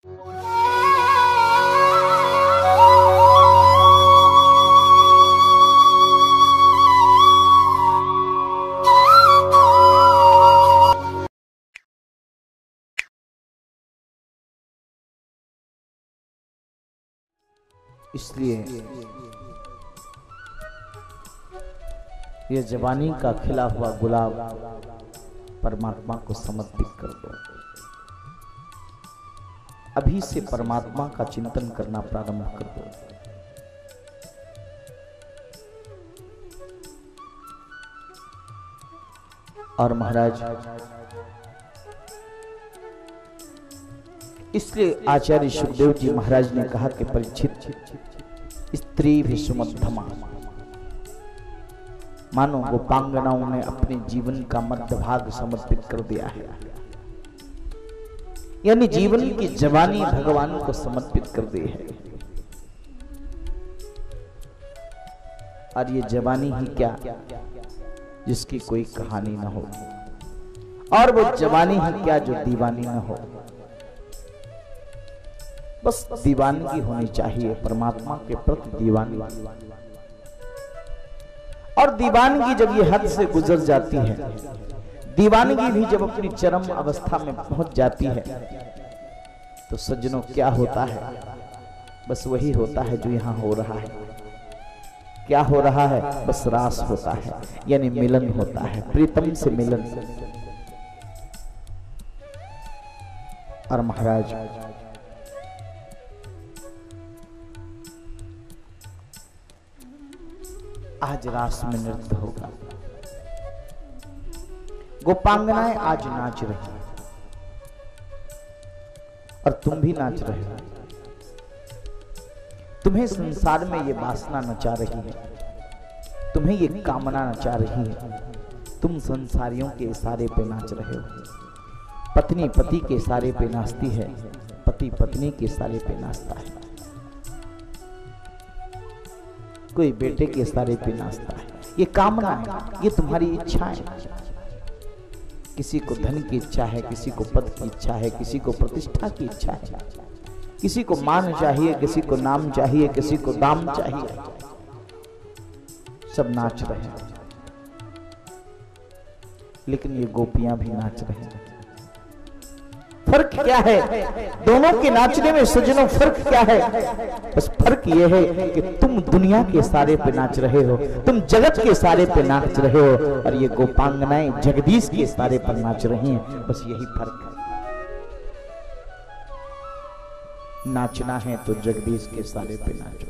इसलिए ये जवानी का खिला हुआ गुलाब परमात्मा को समर्पित कर दो। अभी से परमात्मा का चिंतन करना प्रारंभ कर दो। और महाराज इसलिए आचार्य सुखदेव जी महाराज ने कहा कि परीक्षित स्त्री भी सुमध्यमा, मानो गोपांगनाओं ने अपने जीवन का मध्य भाग समर्पित कर दिया है, यानी जीवन की जवानी भगवान को समर्पित कर दी है। और ये जवानी ही क्या जिसकी कोई कहानी ना हो, और वो जवानी ही क्या जो दीवानी ना हो। बस दीवानगी होनी चाहिए, परमात्मा के प्रति दीवानगी। और दीवानगी जब ये हद से गुजर जाती है, दीवानगी भी जब अपनी चरम अवस्था में पहुंच जाती है, तो सज्जनों क्या होता है? बस वही होता है जो यहां हो रहा है। क्या हो रहा है? बस रास होता है, यानी मिलन होता है, प्रीतम से मिलन। और महाराज आज रास में नृत्य होगा, गोपांगनाएं आज नाच रही और तुम भी नाच रहे हो। तुम्हें संसार में ये वासना नचा रही है, तुम्हें ये कामना नचा रही है। तुम संसारियों के इशारे पे नाच रहे हो। पत्नी पति के इशारे पे नाचती है, पति पत्नी के इशारे पे नाचता है, कोई बेटे के इशारे पे नाचता है। ये कामना है, ये तुम्हारी इच्छा है। किसी को धन की इच्छा है, किसी को पद की इच्छा है, किसी को प्रतिष्ठा की इच्छा है, किसी को मान चाहिए, किसी को नाम चाहिए, किसी को दाम चाहिए। सब नाच रहे हैं, लेकिन ये गोपियां भी नाच रही हैं। फर्क क्या है दोनों के नाचने में सज्जनों? फर्क क्या है? बस फर्क यह है कि तुम दुनिया के इशारे पे नाच रहे हो, तुम जगत के इशारे पे नाच रहे हो, और ये गोपांगनाएं जगदीश के इशारे पर नाच रही हैं। बस यही फर्क है। नाचना है तो जगदीश के इशारे पे नाचो,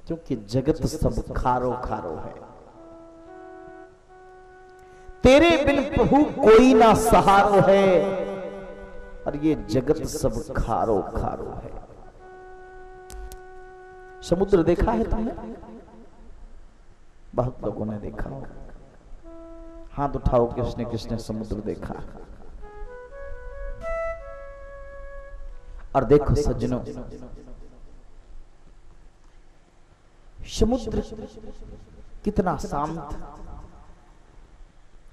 क्योंकि जगत सब खारो खारो है। तेरे बिन प्रभु कोई ना सहारो है, और ये जगत सब खारो खारो है। समुद्र देखा है तुमने? बहुत लोगों ने देखा हो। हाथ उठाओ, किसने किसने समुद्र देखा? और देखो सज्जनों, समुद्र कितना शांत,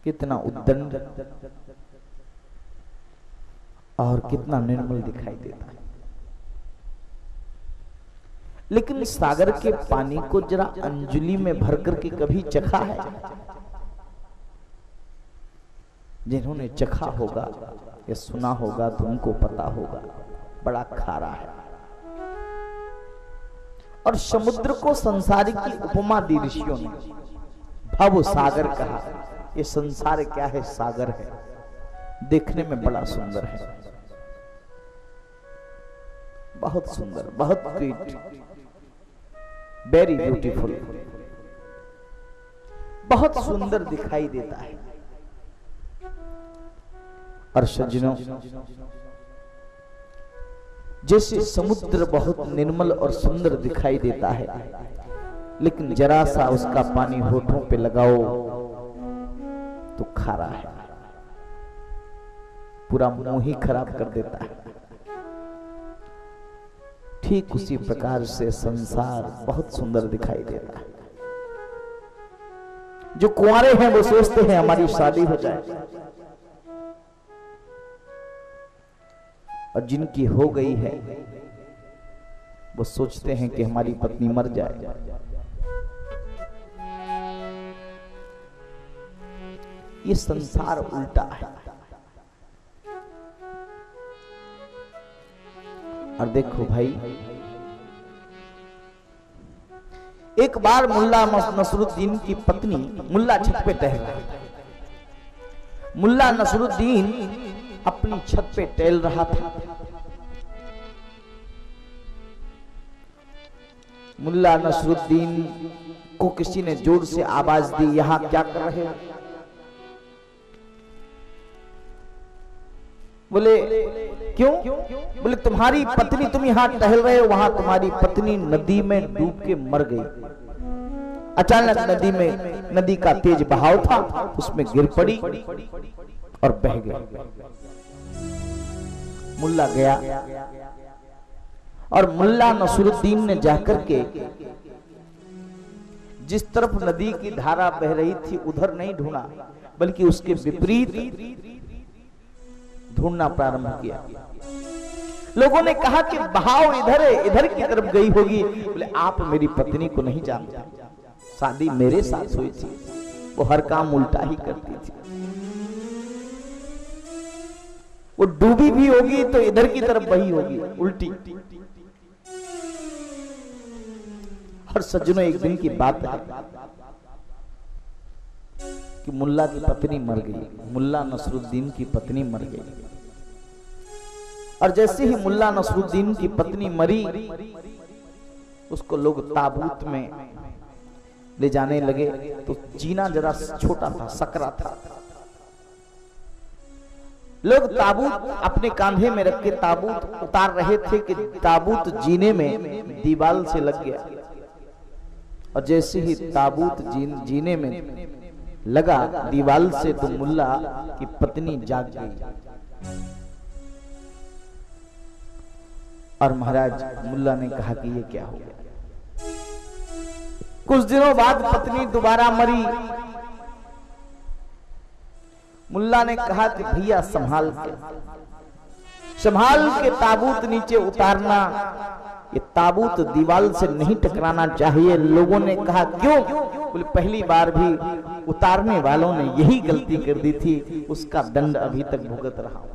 कितना उद्दंड और कितना निर्मल दिखाई देता है। लेकिन सागर के पानी को जरा अंजलि में भर करके कभी चखा है? जिन्होंने चखा होगा या सुना होगा तो उनको पता होगा, बड़ा खारा है। और समुद्र को संसार की उपमा दी ऋषियों ने, भव सागर कहा। ये संसार क्या है? सागर है, देखने में बड़ा सुंदर है, बहुत सुंदर, बहुत क्यूट, वेरी ब्यूटीफुल, बहुत सुंदर दिखाई देता है। और सज्जनों, जैसे समुद्र बहुत निर्मल और सुंदर दिखाई देता है, लेकिन जरा सा उसका पानी होठों पे लगाओ तो खारा है, पूरा मुंह ही खराब कर देता है। ठीक उसी प्रकार से संसार बहुत सुंदर दिखाई देता है। जो कुंवारे हैं वो सोचते हैं हमारी शादी हो जाए, और जिनकी हो गई है वो सोचते हैं कि हमारी पत्नी मर जाए। ये संसार उल्टा है। और देखो भाई, एक बार मुल्ला नसरुद्दीन की पत्नी, मुल्ला छत पे टहल रहा था। मुल्ला नसरुद्दीन अपनी छत पे टहल रहा था। मुल्ला नसरुद्दीन को किसी ने जोर से आवाज दी, यहां क्या कर रहे हो? बोले क्यों? बोले तुम्हारी पत्नी, तुम यहां टहल रहे हो, वहां तुम्हारी पत्नी नदी में डूब के मर गई। अचानक नदी का तेज बहाव था, उसमें गिर पड़ी और बह गई। मुल्ला गया और मुल्ला नसरुद्दीन ने जाकर के जिस तरफ नदी की धारा बह रही थी उधर नहीं ढूंढा, बल्कि उसके विपरीत ढूंढना प्रारंभ किया। लोगों ने कहा कि बहाव इधर है, इधर की तरफ गई होगी। बोले आप मेरी पत्नी को नहीं जानते, शादी मेरे साथ हुई थी, वो हर काम उल्टा ही करती थी। वो डूबी भी होगी तो इधर की तरफ बही होगी, उल्टी। और सज्जनों, एक दिन की बात है कि मुल्ला की पत्नी मर गई, मुल्ला नसरुद्दीन की पत्नी मर गई। और जैसे ही मुल्ला नसरुद्दीन की पत्नी मरी, उसको लोग ताबूत में ले जाने लगे। तो जीना जरा छोटा था, सकरा था। लोग ताबूत अपने कांधे में रख के ताबूत उतार रहे थे कि ताबूत जीने में दीवाल से लग गया। और जैसे ही ताबूत जीने में लगा दीवाल से, तो मुल्ला की पत्नी जाग गई। और महाराज, मुल्ला ने कहा कि ये क्या हो गया? कुछ दिनों बाद पत्नी दोबारा मरी। मुल्ला ने कहा कि भैया संभाल के ताबूत नीचे उतारना, ये ताबूत दीवाल से नहीं टकराना चाहिए। लोगों ने कहा क्यों? बोले पहली बार भी उतारने वालों ने यही गलती कर दी थी, उसका दंड अभी तक भुगत रहा हूं,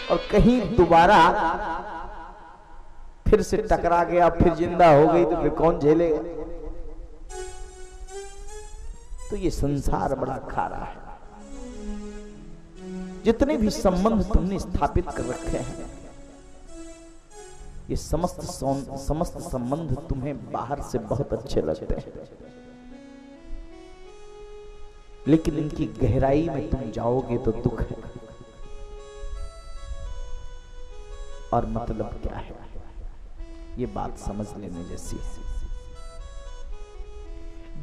और कहीं दोबारा फिर से टकरा गया, फिर जिंदा हो गई तो फिर कौन झेलेगा? तो ये संसार बड़ा खारा है। जितने भी संबंध तुमने स्थापित कर रखे हैं, ये समस्त संबंध तुम्हें बाहर से बहुत अच्छे लगते हैं, लेकिन इनकी गहराई में तुम जाओगे तो दुख है। और मतलब क्या है, ये बात समझ लेने जैसी है।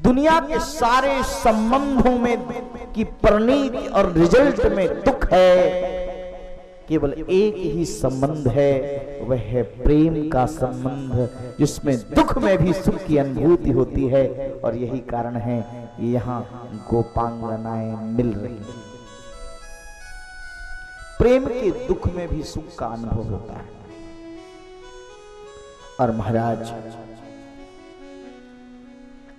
दुनिया के सारे संबंधों में की परिणति और रिजल्ट में दुख है। केवल एक ही संबंध है, वह है प्रेम का संबंध, जिसमें दुख में भी सुख की अनुभूति होती है। और यही कारण है यहाँ गोपांगनाएं मिल रही हैं। प्रेम के दुख में भी सुख का अनुभव होता है। और महाराज,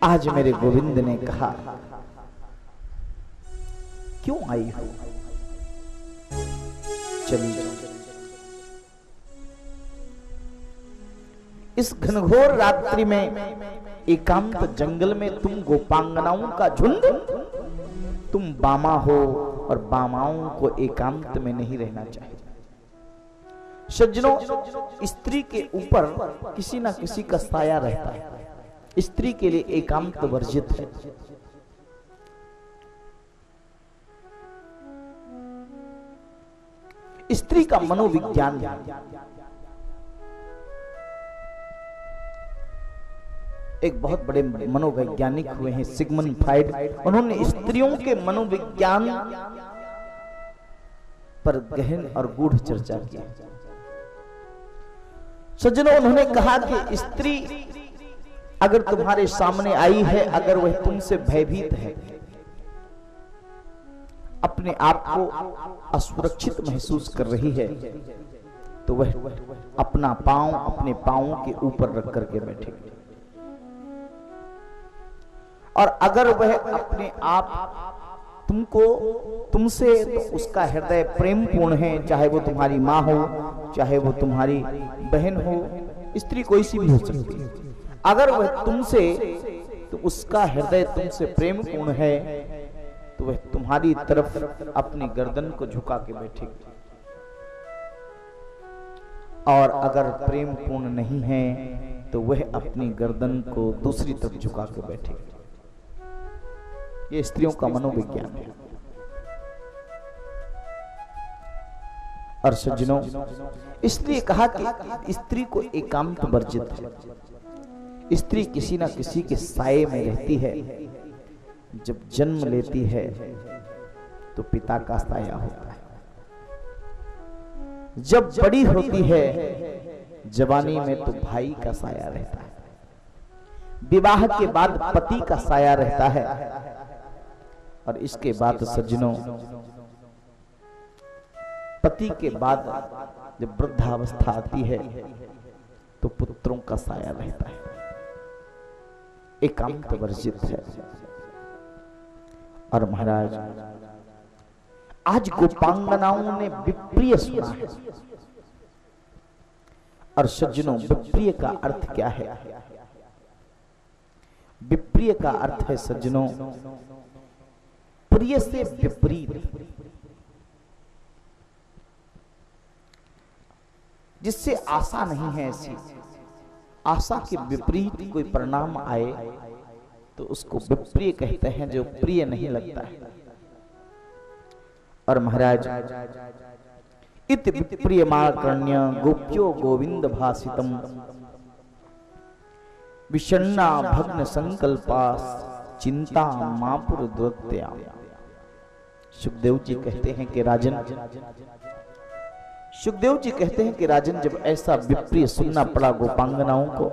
आज मेरे गोविंद ने कहा, क्यों आई हो? चलिए, इस घनघोर रात्रि में एकांत जंगल में तुम गोपांगनाओं का झुंड, तुम बामा हो और बामाओं को एकांत में नहीं रहना चाहिए। सज्जनों, स्त्री के ऊपर किसी ना किसी का साया रहता है। स्त्री के लिए एकांत वर्जित है। स्त्री का मनोविज्ञान है। एक बहुत बड़े मनोवैज्ञानिक हुए हैं सिगमंड फ्राइड, उन्होंने स्त्रियों के मनोविज्ञान पर गहन और गूढ़ चर्चा की। सज्जनों, उन्होंने कहा कि स्त्री अगर तुम्हारे सामने आई है, अगर वह तुमसे भयभीत है, अपने आप को असुरक्षित महसूस कर रही है तो वह अपना पांव अपने पांवों के ऊपर रख करके बैठेगी। और अगर वह अपने आप तुमसे तो उसका हृदय प्रेम पूर्ण है, चाहे वो तुम्हारी माँ हो, चाहे वो तुम्हारी बहन हो, स्त्री कोई सी भी हो सकती है। अगर वह तुमसे तो उसका हृदय तुमसे प्रेम पूर्ण है तो वह तुम्हारी तरफ अपनी गर्दन को झुका के बैठेगी। और अगर प्रेम पूर्ण नहीं है तो वह अपनी गर्दन को दूसरी तरफ झुका के बैठेगी। ये स्त्रियों का मनोविज्ञान है। और सज्जनों, इसलिए कहा कि स्त्री को एकांत वर्जित है। स्त्री किसी ना किसी के साये में रहती है। जब जन्म लेती है तो पिता का साया होता है। जब बड़ी होती है जवानी में तो भाई का साया रहता है। विवाह के बाद पति का साया रहता है। और इसके बाद सज्जनों, पति के बाद जब वृद्धावस्था आती है तो पुत्रों का साया रहता है। एकांत वर्जित है। और महाराज, आज गोपांगनाओं ने विप्रिय सुना है। और सज्जनों, विप्रिय का अर्थ क्या है? विप्रिय का अर्थ है सज्जनों, प्रिय से विपरीत, जिससे आशा नहीं है। ऐसी आशा के विपरीत कोई परिणाम आए तो उसको विप्रिय कहते हैं, जो प्रिय नहीं लगता है। और महाराज, इत विप्रियमाकर्ण्य गोप्यो गोविंद भासितम विषण्णा भग्न संकल्पास चिंता मापुर दुरत्या। सुखदेव जी कहते हैं कि राजन, जब ऐसा विप्रिय सुनना पड़ा गोपांगनाओं को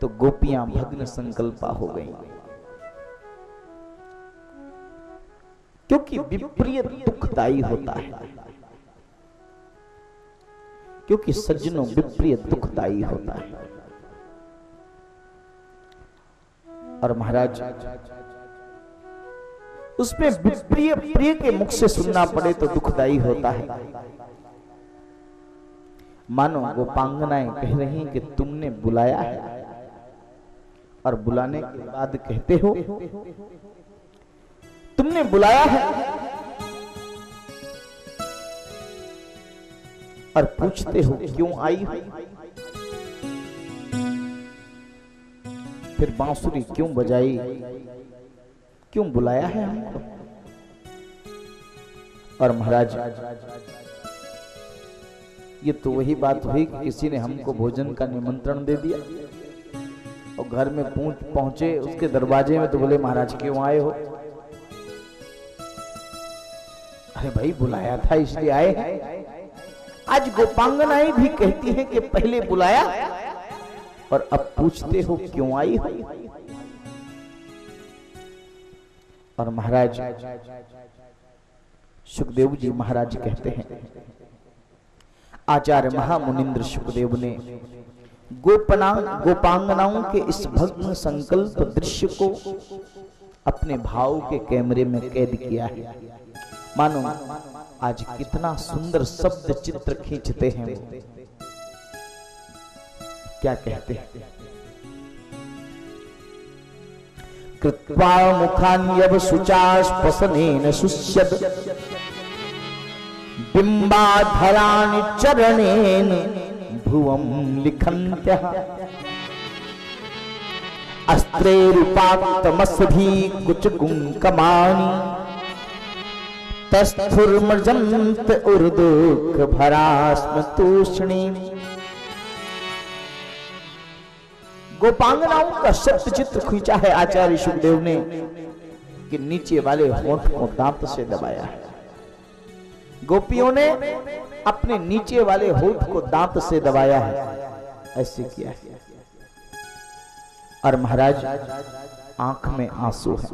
तो गोपियां भग्न संकल्पा हो गईं। क्योंकि विप्रिय दुखदायी होता है। क्योंकि सज्जनों, विप्रिय दुखदायी होता है। और महाराज, उसमें विप्रिय प्रिय के मुख से सुनना पड़े तो दुखदायी होता है। मानो गोपांगनाएं कह रही कि तुमने बुलाया है और बुलाने के बाद कहते हो तुमने बुलाया है और पूछते हो क्यों आई हो, फिर बांसुरी क्यों बजाई, क्यों बुलाया है हमको। और महाराज, ये तो वही बात हुई कि किसी ने हमको भोजन का निमंत्रण दे दिया और घर में पहुंचे उसके दरवाजे में तो बोले महाराज क्यों आए हो। अरे भाई, बुलाया था इसलिए आए हैं। आज गोपांगनाएं भी कहती हैं कि पहले बुलाया और अब पूछते हो क्यों आई हो। और महाराज, सुखदेव जी महाराज कहते हैं, आचार्य महामुनिंद्र सुखदेव ने गोपांगनाओं के इस भग्न संकल्प दृश्य को अपने भाव के कैमरे में कैद किया है। मानो आज कितना सुंदर शब्द चित्र खींचते हैं। क्या कहते हैं? कृत्वा मुखान्यव शुचास्पसनेन शुष्यद बिंबाधराणि चरणेन भुवं लिखन्त्यः अस्त्रैरुपाक्तमस्भी कुचकुंकमानि तस्थुर्मर्जन्त उर्दुक भरास्म तूष्णी। गोपांगनाओं का सत्य चित्र खींचा है आचार्य सुखदेव ने कि नीचे वाले होंठ को दांत से दबाया है। गोपियों ने अपने नीचे वाले होंठ को दांत से दबाया है, ऐसे किया है। और महाराज, आंख में आंसू है।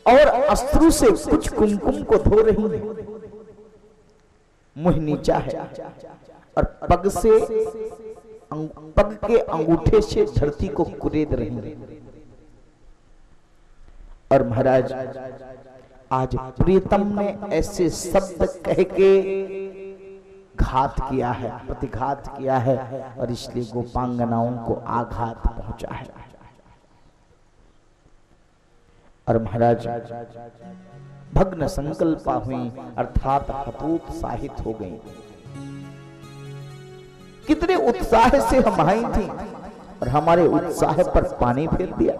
और अश्रु से कुछ कुमकुम को धो रही है। मुंह नीचा है और पग के अंगूठे से धरती को कुरेद रही है। और महाराज आज प्रीतम ने ऐसे शब्द कह के घात किया है, प्रतिघात किया है, और इसलिए गोपांगनाओं को आघात पहुंचा है। और महाराज भग्न संकल्पा हुई, अर्थात हतोत्साहित हो गई। कितने उत्साह से हम आई थी और हमारे उत्साह पर पानी फेर दिया,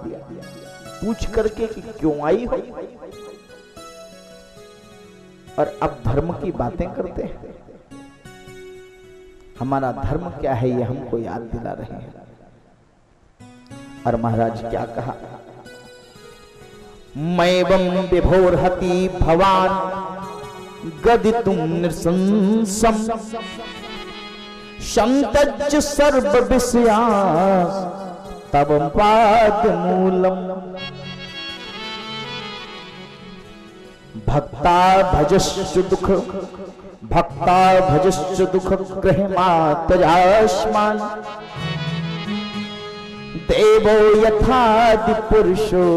पूछ करके कि क्यों आई हो, और अब धर्म की बातें करते हैं। हमारा धर्म क्या है ये हमको याद दिला रहे हैं। और महाराज क्या कहा, मैवं विभोरहति भवान गदितुं नृशंसम् शंतज सर्व विषयास तव पाद मूलम भक्ता भजश्च दुख गृहमातजास्मान देवो यथादि पुरुषो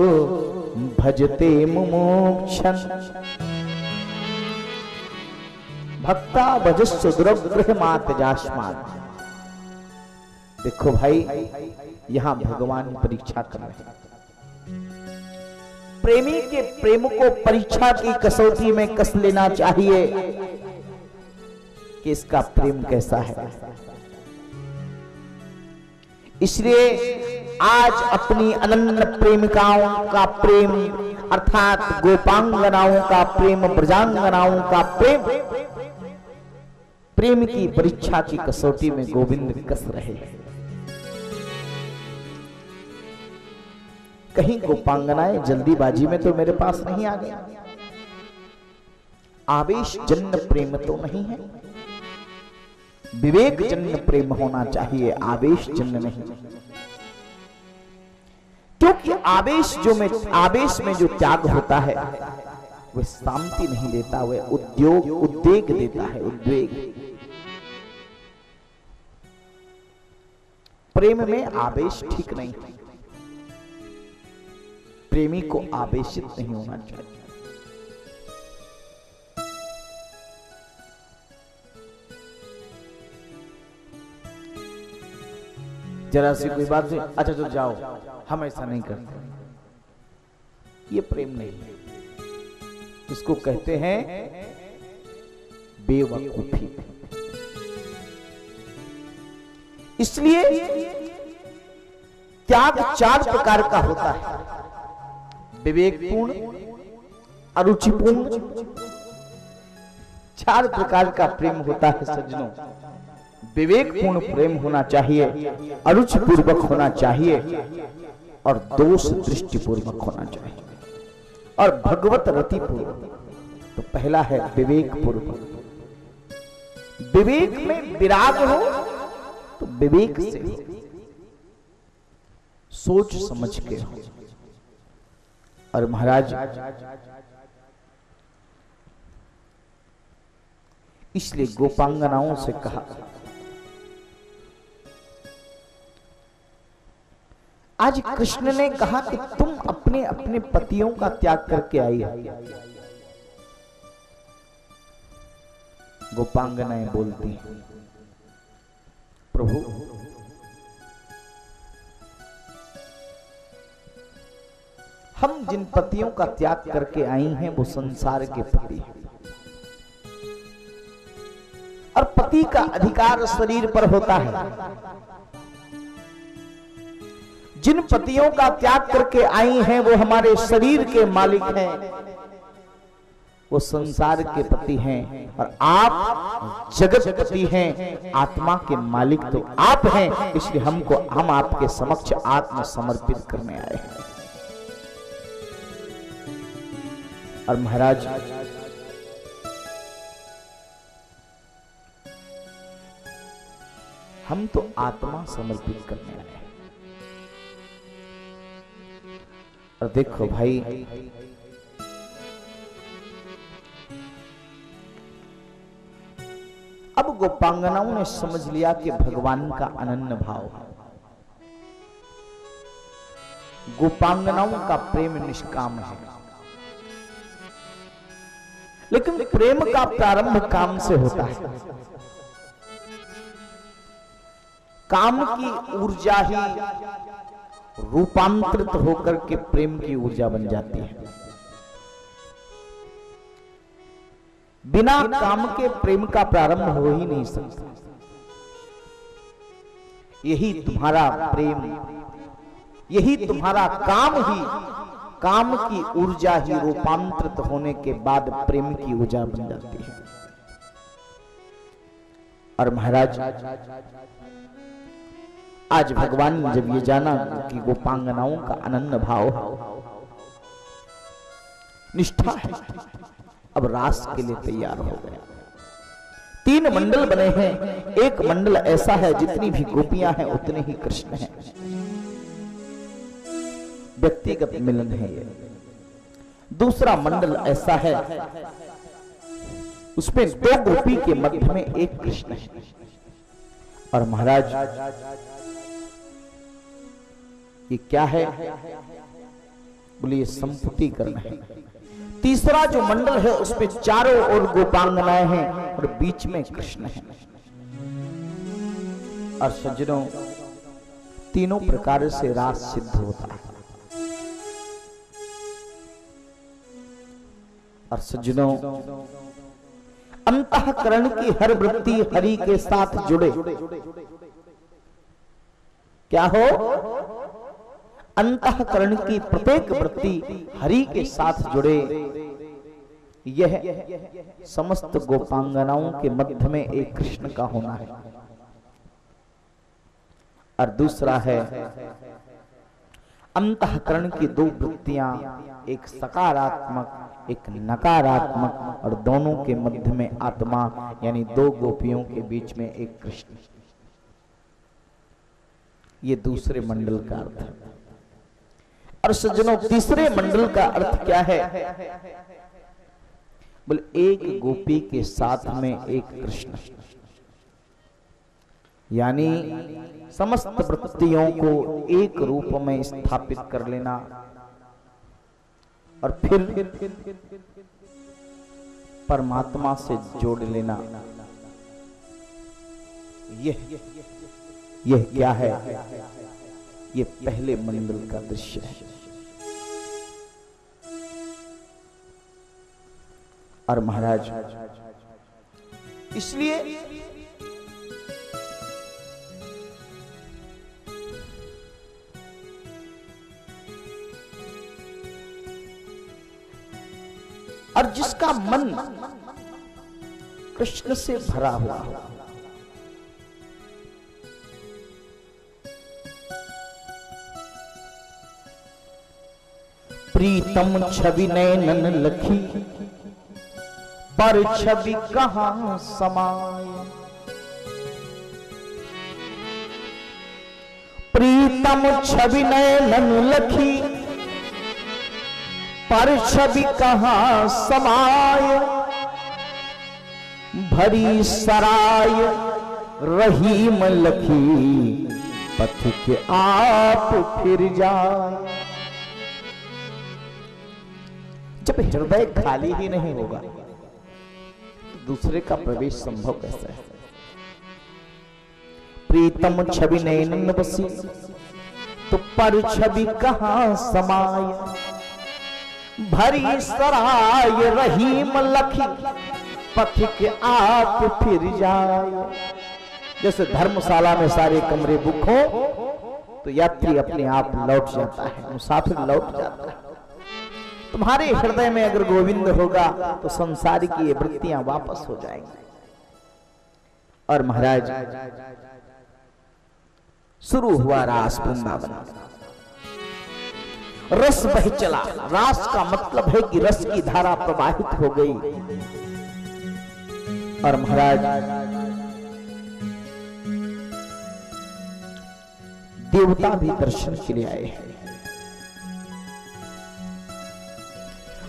भजते मुमुक्षन भक्ता भजश्च दुर्गृहमातजास्मान। देखो भाई, यहां भगवान परीक्षा कर रहे हैं। प्रेमी के प्रेम को परीक्षा की कसौटी में कस लेना चाहिए कि इसका प्रेम कैसा है। इसलिए आज अपनी अनन्य प्रेमिकाओं का प्रेम, अर्थात गोपांगनाओं का प्रेम, ब्रजांगनाओं का प्रेम, प्रेम की परीक्षा की कसौटी में गोविंद कस रहे हैं। कहीं गोपांगनाएं जल्दीबाजी में तो मेरे पास नहीं आ गई। आवेश जन्य प्रेम तो नहीं है, विवेक जन्य प्रेम होना चाहिए, आवेश जन्य नहीं। क्योंकि आवेश में जो त्याग होता है वह शांति नहीं देता, वह उद्वेग देता है, उद्वेग। प्रेम में आवेश ठीक नहीं है, प्रेमी को आवेशित नहीं होना चाहिए। जरा सी कोई बात से अच्छा तो जाओ, हम ऐसा नहीं करते, ये प्रेम नहीं है। इसको कहते हैं बेवकूफी। इसलिए त्याग 4 प्रकार का होता है, विवेकपूर्ण, अरुचिपूर्ण, 4 प्रकार का प्रेम होता है सज्जनों। विवेकपूर्ण प्रेम होना चाहिए, अरुचिपूर्वक होना चाहिए, और दोष दृष्टिपूर्वक होना चाहिए, और भगवत रति पूर्वक। तो पहला है विवेक पूर्वक। विवेक में विराग हो तो विवेक से सोच समझ के हो। और महाराज इसलिए गोपांगनाओं से कहा, आज कृष्ण ने कहा कि तुम अपने अपने पतियों का त्याग करके आई है। गोपांगनाएं बोलती हैं, प्रभु हम जिन पतियों का त्याग करके आई हैं वो संसार के पति हैं, और पति का अधिकार शरीर पर होता है। जिन पतियों का त्याग करके आई हैं वो हमारे शरीर के मालिक हैं, वो संसार के पति हैं, और आप जगतपति हैं, आत्मा के मालिक तो आप हैं। इसलिए हम आपके समक्ष आत्म समर्पित करने आए हैं। और महाराज हम तो आत्मा समर्पित करने आए हैं। और देखो भाई, अब गोपांगनाओं ने समझ लिया कि भगवान का अनन्य भाव है। गोपांगनाओं का प्रेम निष्काम है, लेकिन प्रेम का प्रारंभ काम से होता है। काम की ऊर्जा ही रूपांतरित होकर के प्रेम की ऊर्जा बन जाती है। बिना काम के प्रेम का प्रारंभ हो ही नहीं सकता। यही तुम्हारा प्रेम, यही तुम्हारा काम ही, काम की ऊर्जा ही रूपांतरित होने के बाद प्रेम की ऊर्जा बन जाती है। और महाराज, आज भगवान ने जब ये जाना कि गोपांगनाओं का अनन्य भाव निष्ठा है, अब रास के लिए तैयार हो गया। 3 मंडल बने हैं। एक मंडल ऐसा है जितनी भी गोपियां हैं उतने ही कृष्ण हैं, व्यक्तिगत मिलन है ये। दूसरा मंडल ऐसा है उसमें 2 गोपी के मध्य में एक कृष्ण है। और महाराज, ये क्या है? बोले ये संपुटीकरण है। तीसरा जो मंडल है उसमें चारों ओर गोपांगनाएं हैं और बीच में कृष्ण है। और सज्जनों, तीनों प्रकार से रास सिद्ध होता है। और सज्जनों, अंतःकरण की हर वृत्ति हरि के साथ जुड़े। क्या हो? अंतःकरण की प्रत्येक वृत्ति हरि के साथ जुड़े। यह समस्त गोपांगनाओं के मध्य में एक कृष्ण का होना है। और दूसरा है अंतःकरण की 2 वृत्तियां, एक सकारात्मक एक नकारात्मक, और दोनों के मध्य में आत्मा, यानी 2 गोपियों के बीच में एक कृष्ण। ये दूसरे मंडल का अर्थ है। और सज्जनों, तीसरे मंडल का अर्थ क्या है? बोले एक गोपी के साथ में एक कृष्ण, यानी समस्त वृत्तियों को एक रूप में स्थापित कर लेना और फिर परमात्मा से जोड़ लेना। यह क्या है? ये पहले मंडल का दृश्य है। और महाराज, इसलिए और जिसका मन कृष्ण से भरा हुआ हो, प्रीतम छवि नैनन लखी, पर छवि कहां समाय। प्रीतम छवि नैनन लखी, पर छवि कहां समाय। भरी सराय रहीम लखी, पथ के आप फिर जाए। जब हृदय खाली ही नहीं होगा तो दूसरे का प्रवेश संभव कैसे है? प्रीतम छवि नैनन बसी, तो पर छवि कहां समाय। भरी सराय रहीम लखी, पथ के आप फिर जाए। जैसे धर्मशाला में सारे कमरे बुक हो तो यात्री अपने आप लौट जाता है, मुसाफिर लौट जाता है। तुम्हारे हृदय में अगर गोविंद होगा तो संसार की ये वृत्तियां वापस हो जाएंगी। और महाराज, शुरू हुआ रास वृंदावन। रस बह चला। रास का मतलब है कि रस की धारा प्रवाहित हो गई। और महाराज, देवता भी दर्शन के लिए आए हैं।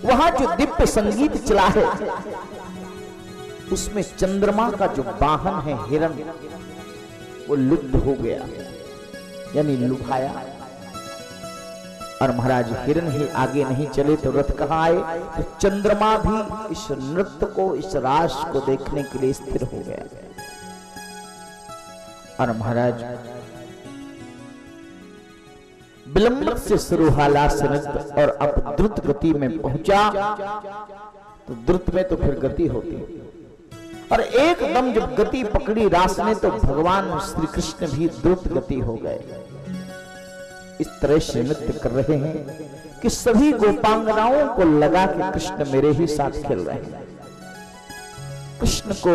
वहां जो दिव्य संगीत चला है उसमें चंद्रमा का जो वाहन है हिरण, वो लुप्त हो गया, यानी लुभाया। और महाराज हिरण ही आगे नहीं चले तो रथ कहां आए? तो चंद्रमा भी इस नृत्य को, इस रास को देखने के लिए स्थिर हो गया। और महाराज विलंब से शुरू हुआ नृत्य और अब द्रुत गति में पहुंचा। तो द्रुत में तो फिर गति होती है, और एकदम जब गति पकड़ी रास ने तो भगवान श्री कृष्ण भी द्रुत गति हो गए। इस तरह से नृत्य कर रहे हैं कि सभी गोपांगनाओं को लगा कि कृष्ण मेरे ही साथ खेल रहे हैं। कृष्ण को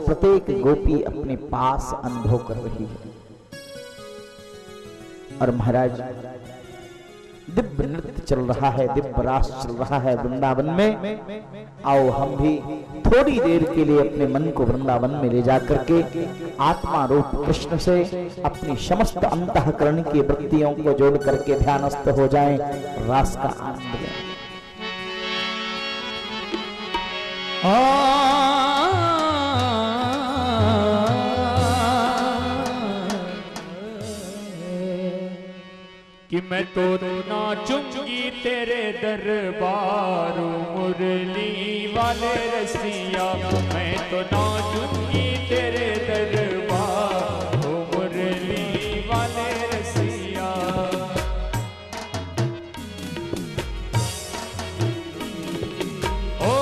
प्रत्येक गोपी अपने पास अनुभव कर रही है। और महाराज दिव्य नृत्य चल रहा है, दिव्य रास चल रहा है वृंदावन में। आओ हम भी थोड़ी देर के लिए अपने मन को वृंदावन में ले जाकर के आत्मा रूप कृष्ण से अपनी समस्त अंतःकरण की वृत्तियों को जोड़ करके ध्यानस्थ हो जाएं, रास का आनंद लें। कि मैं तो नाचूंगी तेरे दरबार मुरली वाले रसिया, मैं तो नाचूंगी तेरे दरबार मुरली वाले रसिया। ओ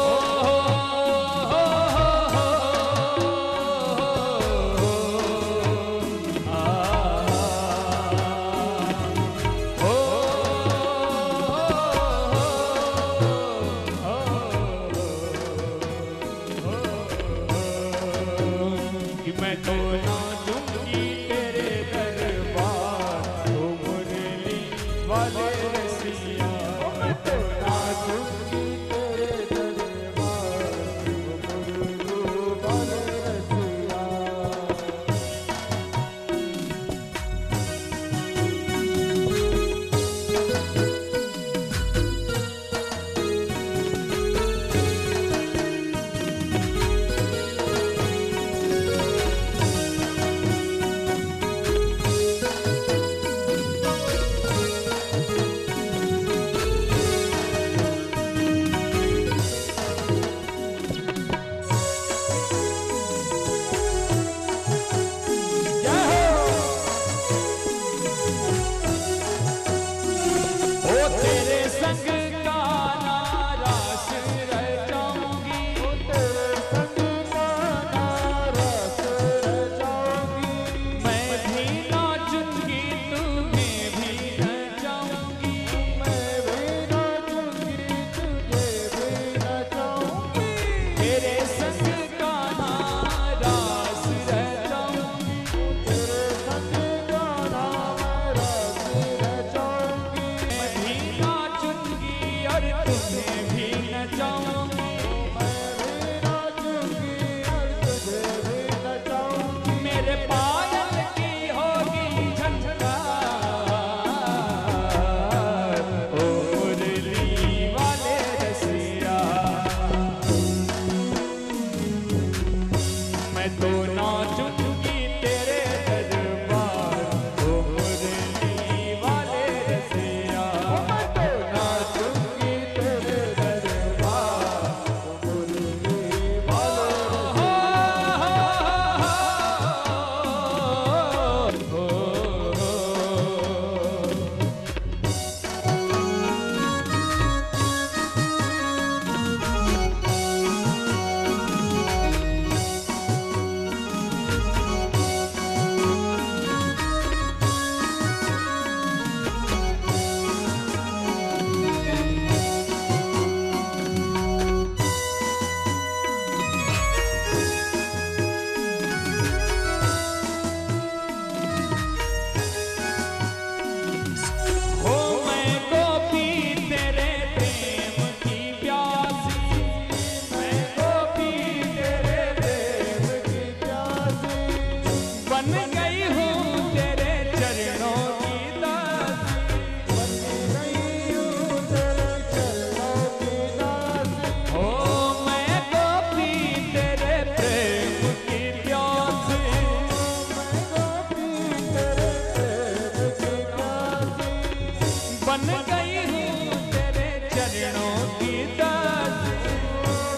चरणों की दासी,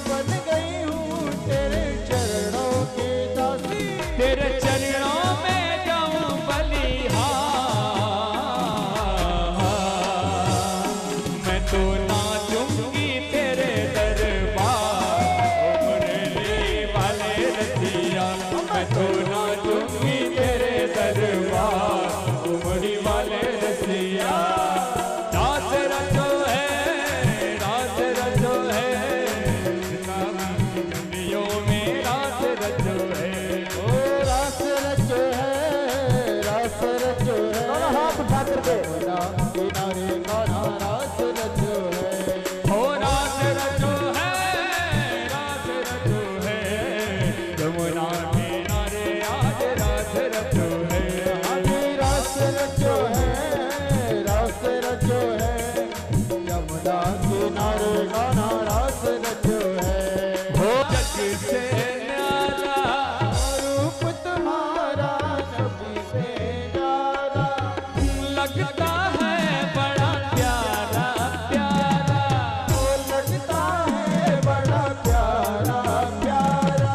बन गई हूँ तेरे चरणों की दासी, तेरे चरणों में जाऊं बलिहार। मैं तो नाचूंगी तेरे दरबार, ओ मुरली वाले रसिया। मैं तो नाचूंगी तेरे दरबार, ओ मुरली वाले रसिया। रास रचो है, रास रचो है, दुनियों में रास रचो है। ओ रास रचो है, रास रचो है, दोनों हाथ उठा करके किनारे गाना रास रचो है। ओ रास रचो है, रास रचो है, यमुना किनारे आज रास रचो है। आज रास रचो है, रास रचो है, यमुना किनारे गाना रास रचो है। हो जग से न्यारा रूप तुम्हारा नबी से न्यारा, लगता है बड़ा प्यारा प्यारा। ओ लगता है बड़ा प्यारा प्यारा,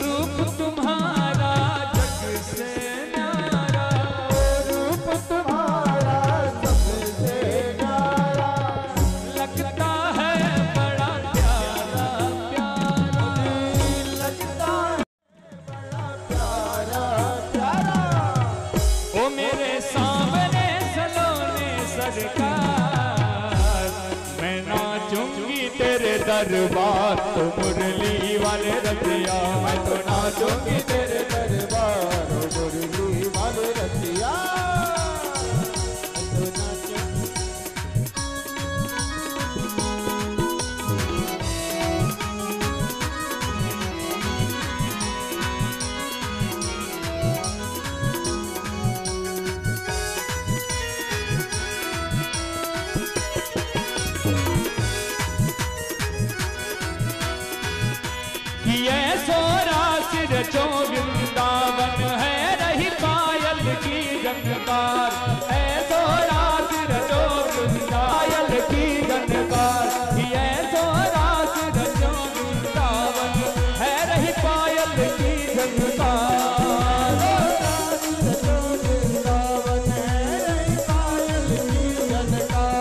रूप तुम्हारा जग से न्यारा, रूप तुम्हारा सबसे न्यारा, लगता है बड़ा प्यारा प्यारा। लगता है बड़ा प्यारा प्यारा। ओ मेरे सामने सलोने सरकार, मैं नाचूंगी तेरे दरबार, तो मुरली वाले रसिया। मैं तो नाचूंगी तेरे दरबार मुरली वाले रसिया। तो नाचो ये सोरा सिर जो वृंदावन है, रही पायल की गंगार। है सोरा सिर जो वृंदावन की गंगार। ये सोरा सिर जो वृंदावन है, रही पायल की गंगार। वृंदावन है पायल की जनकार।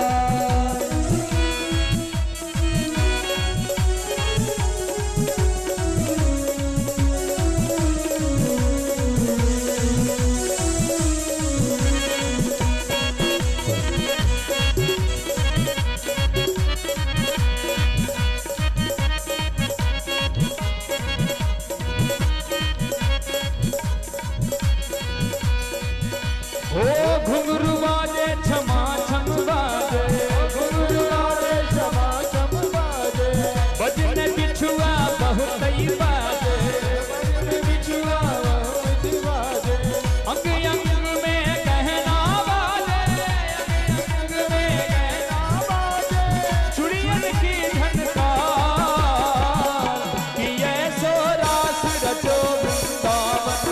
ओ घुंघरू बाजे छमा छम बाजे, घुंघरू वाले क्षमा क्षम बाजे, बजने बिछुआ बहुत ही बाजे। बिछुआ बहुत बाजे, अंग अंग में गहना बाजे, अंग में गहना बाजे, चुड़ियन की झनकार। कि ये सोरास रचो वृंदावन।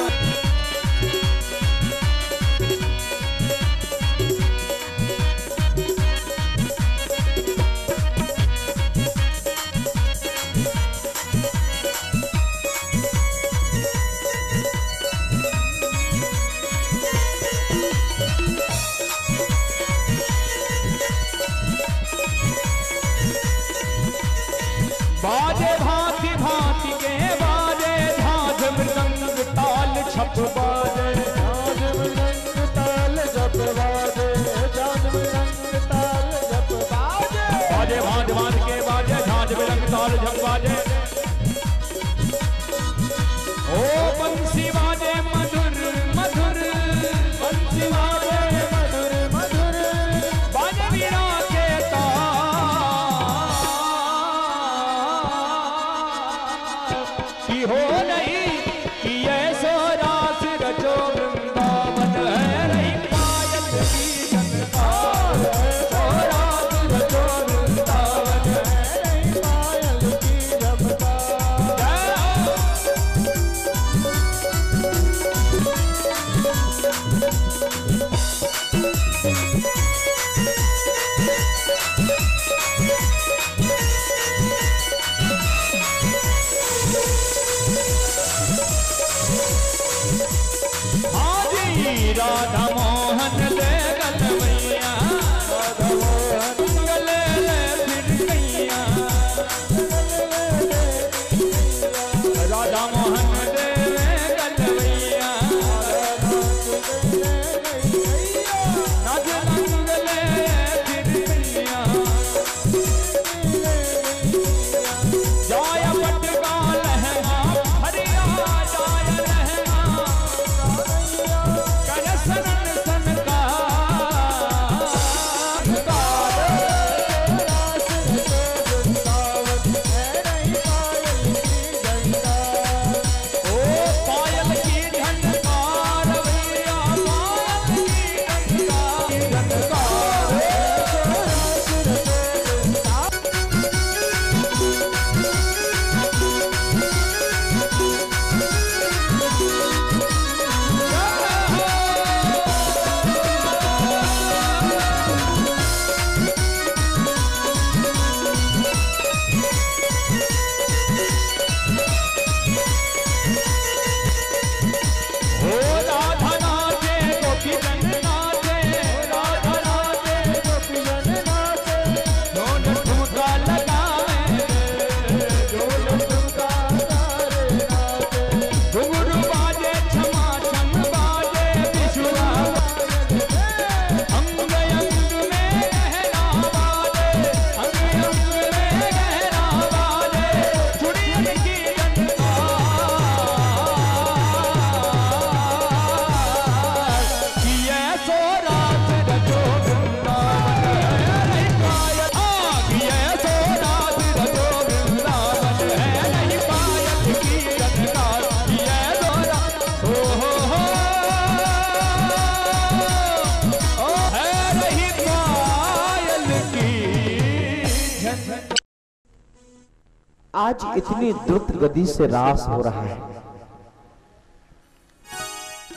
बाजे भांति भांति के बाजे, झांझ मृदंग ताल छप बाजे। झांझ मृदंग ताल जप बाजे, झांझ मृदंग ताल जप बाजे, बाजे भांज भांज के बाजे, झांझ मृदंग ताल छप बाजे। ओ बंसी बाजे मधुर मधुर, बंसी बाजे मधुर मधुर, बाजे वीणा के ताल। आज इतनी द्रुत गति से रास हो रहा है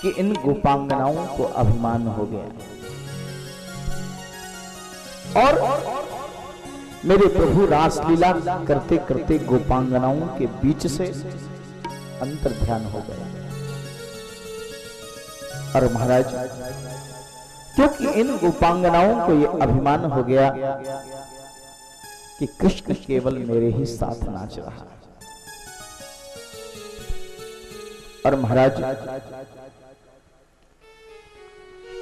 कि इन गोपांगनाओं को अभिमान हो गया और मेरे प्रभु रासलीला करते करते गोपांगनाओं के बीच से अंतर ध्यान हो गया। और महाराज, क्योंकि इन गोपांगनाओं को यह अभिमान हो गया कि कृष्ण केवल मेरे ही साथ नाच रहा है। और महाराज,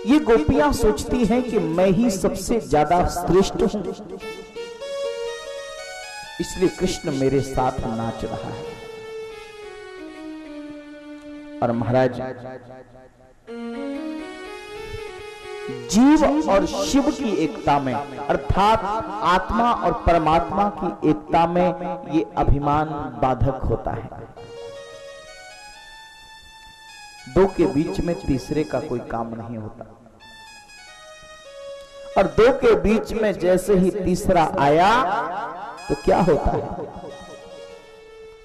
ये गोपियां सोचती हैं कि मैं ही सबसे ज्यादा श्रेष्ठ हूं, इसलिए कृष्ण मेरे साथ नाच रहा है। और महाराज, जीव और शिव की एकता में, अर्थात आत्मा और परमात्मा की एकता में ये अभिमान बाधक होता है। दो के बीच में तीसरे का कोई काम नहीं होता, और दो के बीच में जैसे ही तीसरा आया तो क्या होता है,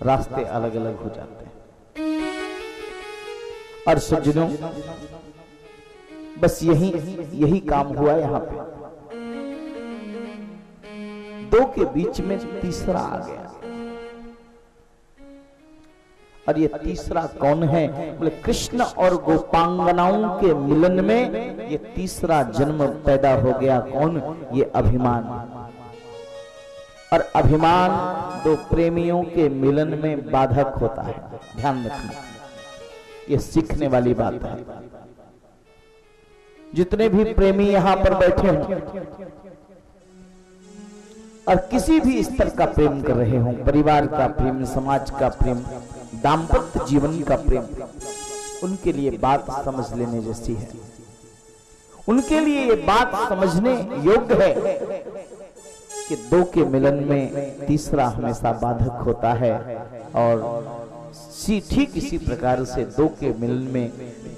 रास्ते अलग अलग हो जाते हैं। और सज्जनों, बस यही काम हुआ यहां पे। दो के बीच में तीसरा आ गया, और ये तीसरा कौन है? बोले कृष्ण और गोपांगनाओं के मिलन में ये तीसरा जन्म पैदा हो गया। कौन? ये अभिमान। और अभिमान दो प्रेमियों के मिलन में बाधक होता है। ध्यान रखना, ये सीखने वाली बात है। जितने भी प्रेमी यहां पर बैठे हों और किसी भी स्तर का प्रेम कर रहे हों, परिवार का प्रेम, समाज का प्रेम, दाम्पत्य जीवन का प्रेम, उनके लिए बात समझ लेने जैसी है। उनके लिए ये बात समझने योग्य है कि दो के मिलन में तीसरा हमेशा बाधक होता है, और ठीक इसी प्रकार से दो के मिलन में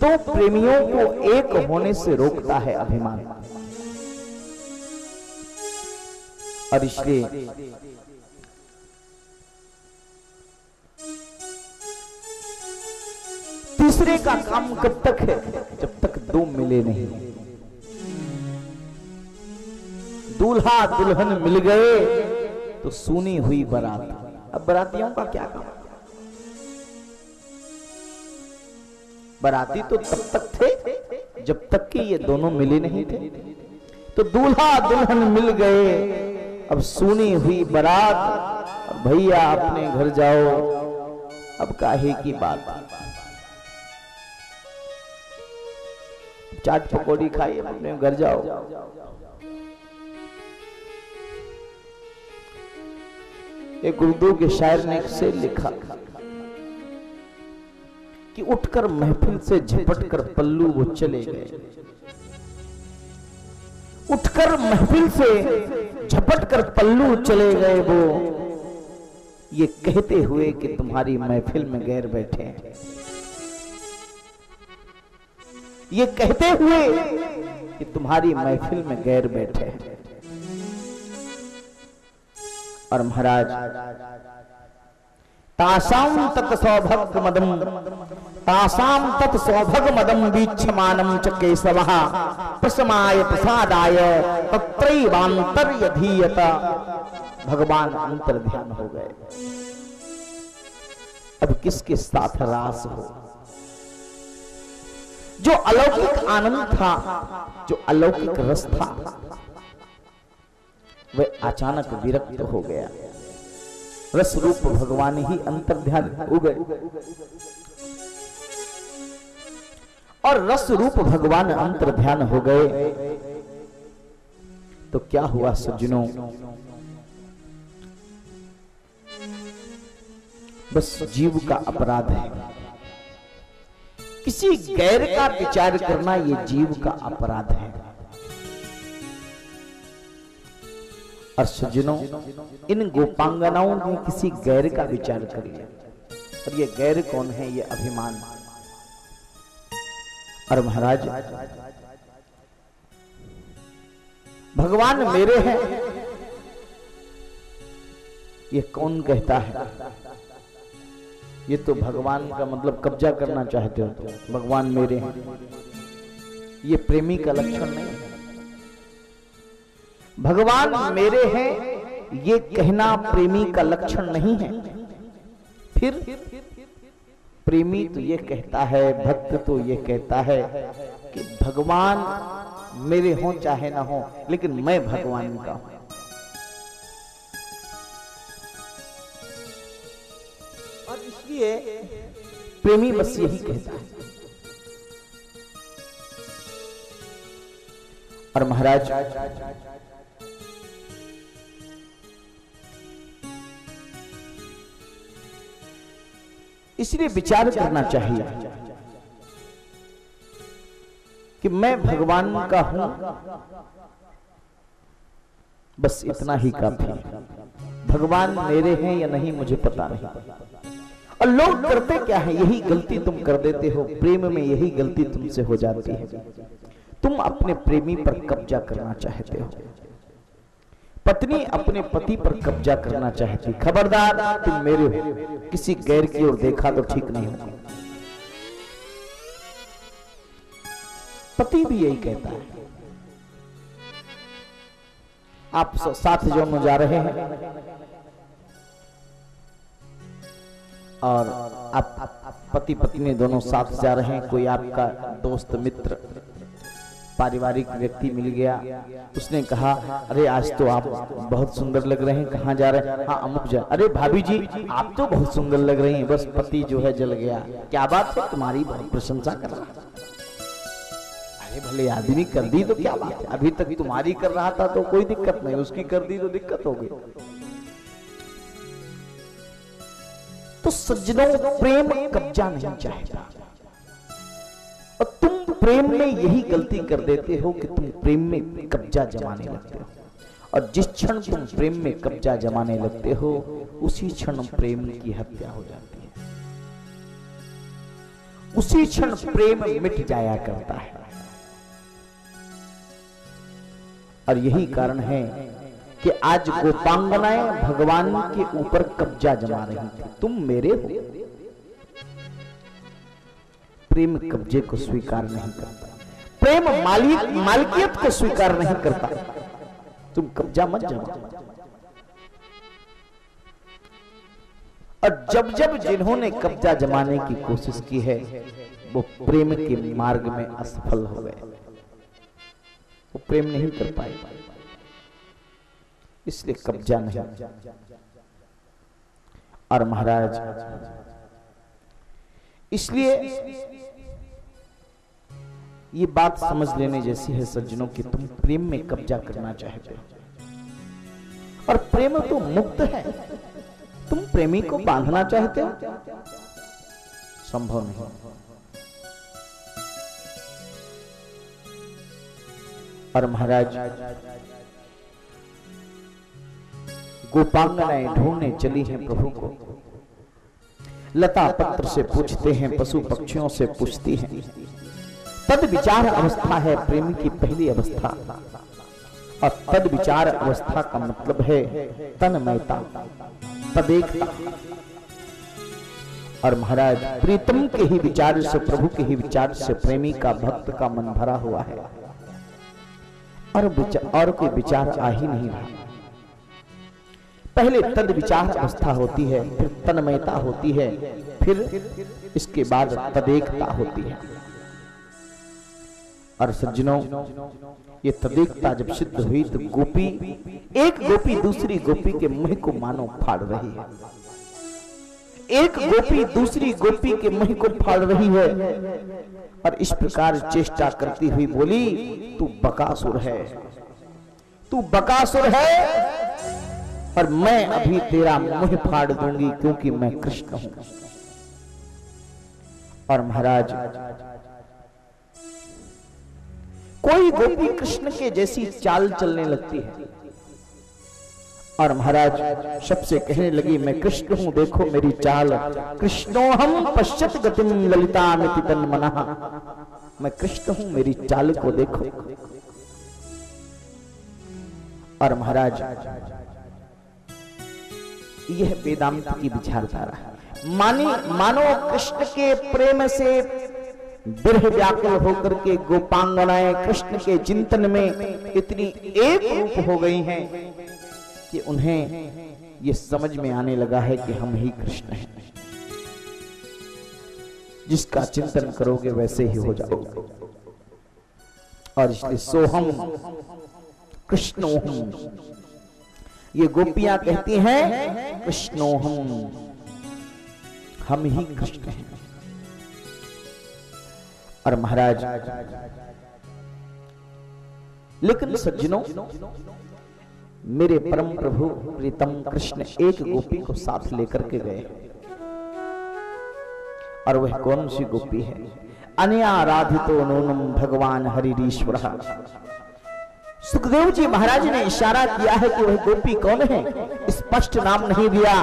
दो प्रेमियों को एक होने से रोकता है अभिमान। और इसलिए तीसरे का काम कब तक है? जब तक दो मिले नहीं। दूल्हा दुल्हन मिल गए तो सुनी हुई बारात। अब बारातियों का क्या काम? बाराती तो तब तक थे जब तक कि ये दोनों मिले नहीं थे। तो दूल्हा दुल्हन मिल गए, अब सुनी हुई बारात, भैया अपने घर जाओ, अब काहे की बात। चाट पकौड़ी खाइए, अपने घर जाओ। एक उर्दू के शायर ने से लिखा कि उठकर महफिल से झपटकर पल्लू वो चले गए। उठकर महफिल से झपटकर पल्लू चले गए वो, ये कहते हुए कि तुम्हारी महफिल में गैर बैठे हैं। ये कहते हुए कि तुम्हारी महफिल में गैर बैठे हैं। और महाराज, तासाम तत् सौभग मदम, तासाम तत् सौभग मदम वीक्षमानम च केशवः प्रसमाय प्रसादाय तत्रैवान्तर्यधीयत। भगवान अंतर ध्यान हो गए। अब किसके साथ रास हो? जो अलौकिक आनंद था, जो अलौकिक रस था, वह अचानक विरक्त हो गया। रस रूप भगवान ही अंतर ध्यान हो गए, और रस रूप भगवान अंतर ध्यान हो गए तो क्या हुआ सज्जनों? बस जीव का अपराध है। किसी गैर का विचार करना ये जीव का अपराध है। और सज्जनों, इन गोपांगनाओं ने किसी गैर का विचार कर लिया, और ये गैर कौन है? ये अभिमान। और महाराज, भगवान मेरे हैं, ये कौन कहता है? ये तो भगवान का मतलब कब्जा करना चाहते हो तो भगवान मेरे हैं, ये प्रेमी का लक्षण नहीं है। भगवान मेरे हैं ये कहना प्रेमी का लक्षण नहीं है। फिर प्रेमी तो ये कहता है, भक्त तो ये कहता है कि भगवान मेरे हो चाहे ना हो, लेकिन मैं भगवान का हूं। और इसलिए प्रेमी बस यही कहता है। और महाराज इसलिए विचार करना चाहिए कि मैं भगवान का हूं, बस इतना ही काफी है। भगवान मेरे हैं या नहीं मुझे पता नहीं। और लोग करते क्या है, यही गलती तुम कर देते हो, प्रेम में यही गलती तुमसे हो जाती है। तुम अपने प्रेमी पर कब्जा करना चाहते हो, पत्नी अपने पति पर कब्जा करना चाहती। खबरदार, तुम मेरे हो, किसी गैर की ओर देखा तो ठीक नहीं होगा। पति भी यही कहता है। आप साथ जो में जा रहे हैं और आप पति पत्नी दोनों साथ जा रहे हैं, कोई आपका दोस्त मित्र पारिवारिक व्यक्ति मिल गया, उसने कहा अरे आज तो आप बहुत सुंदर लग रहे हैं, कहाँ जा रहे हैं? हाँ अमुक जा। अरे भाभी जी आप तो बहुत सुंदर लग रही हैं। बस पति जो है जल गया। क्या बात है, तुम्हारी बहुत प्रशंसा कर रहा है। अरे भले आदमी कर दी तो क्या बात है, अभी तक तुम्हारी कर रहा था तो कोई दिक्कत नहीं, उसकी कर दी तो दिक्कत हो गई। तो सज्जनों, प्रेम कब्जा नहीं चाहेगा। और तुम प्रेम में यही गलती कर देते हो कि तुम प्रेम में कब्जा जमाने लगते हो। और जिस क्षण तुम प्रेम में कब्जा जमाने लगते हो, उसी क्षण प्रेम की हत्या हो जाती है, उसी क्षण प्रेम मिट जाया करता है। और यही कारण है कि आज गोपांगनाएं भगवान के ऊपर कब्जा जमा रही थी। तुम मेरे हो। प्रेम कब्जे को स्वीकार नहीं करता, प्रेम मालिकियत को स्वीकार नहीं करता। तुम कब्जा मत जमा। और जब जब जिन्होंने कब्जा जमाने की कोशिश की है, वो प्रेम के मार्ग में असफल हो गए, वो प्रेम नहीं कर पाए, इसलिए कब्जा नहीं। और महाराज इसलिए ये बात समझ लेने जैसी है सज्जनों कि तुम प्रेम में कब्जा करना चाहते हो। और प्रेम तो मुक्त है, तुम प्रेमी को बांधना चाहते हो, संभव नहीं। और महाराज गोपांगनाएं ढूंढने चली हैं प्रभु को। लता पत्र से पूछते हैं, पशु पक्षियों से पूछती हैं। तद विचार अवस्था है प्रेम की पहली अवस्था। और तद विचार अवस्था का मतलब है तन्मयता, तदेकता। और महाराज प्रीतम के ही विचार से, प्रभु के ही विचार से प्रेमी का, भक्त का मन भरा हुआ है। और कोई विचार आ ही नहीं रहा। पहले तद विचार अवस्था होती है, फिर तन्मयता होती है, फिर इसके बाद तदेकता होती है। और सज्जनों, ये तदेकता जब सिद्ध हुई तो गोपी, एक गोपी दूसरी गोपी के मुंह को मानो फाड़ रही है। एक गोपी दूसरी गोपी के मुंह को फाड़ रही है। और इस प्रकार चेष्टा करती हुई बोली, तू बकासुर है, तू बकासुर है, और मैं अभी तेरा मुंह फाड़ दूंगी, क्योंकि मैं कृष्ण हूं। और महाराज कोई गोपी कृष्ण के जैसी चाल चलने लगती है। और महाराज सबसे कहने लगी, मैं कृष्ण हूं, देखो मेरी चाल। कृष्णोहम पश्यत गतिम ललितामिति तन्मनः। मैं कृष्ण हूं, मेरी चाल को देखो। और महाराज यह वेदांत की विचारधारा है। मानो कृष्ण के प्रेम से विरह व्याकुल होकर के गोपांगनाएं कृष्ण के चिंतन में इतनी एक रूप हो गई हैं कि उन्हें ये समझ में आने लगा है कि हम ही कृष्ण हैं। जिसका चिंतन करोगे वैसे ही हो जाओगे। और इसलिए सोहम कृष्णोहम, ये गोपियां कहती हैं कृष्णोहम, हम ही कृष्ण हैं। और महाराज लेकिन सज्जनों, मेरे परम प्रभु प्रीतम कृष्ण एक गोपी को साथ लेकर के गए, और वह कौन सी गोपी है? अनया राधितो नूनम भगवान हरिरीश्वर। सुखदेव जी महाराज ने इशारा किया है कि वह गोपी कौन है, स्पष्ट नाम नहीं दिया,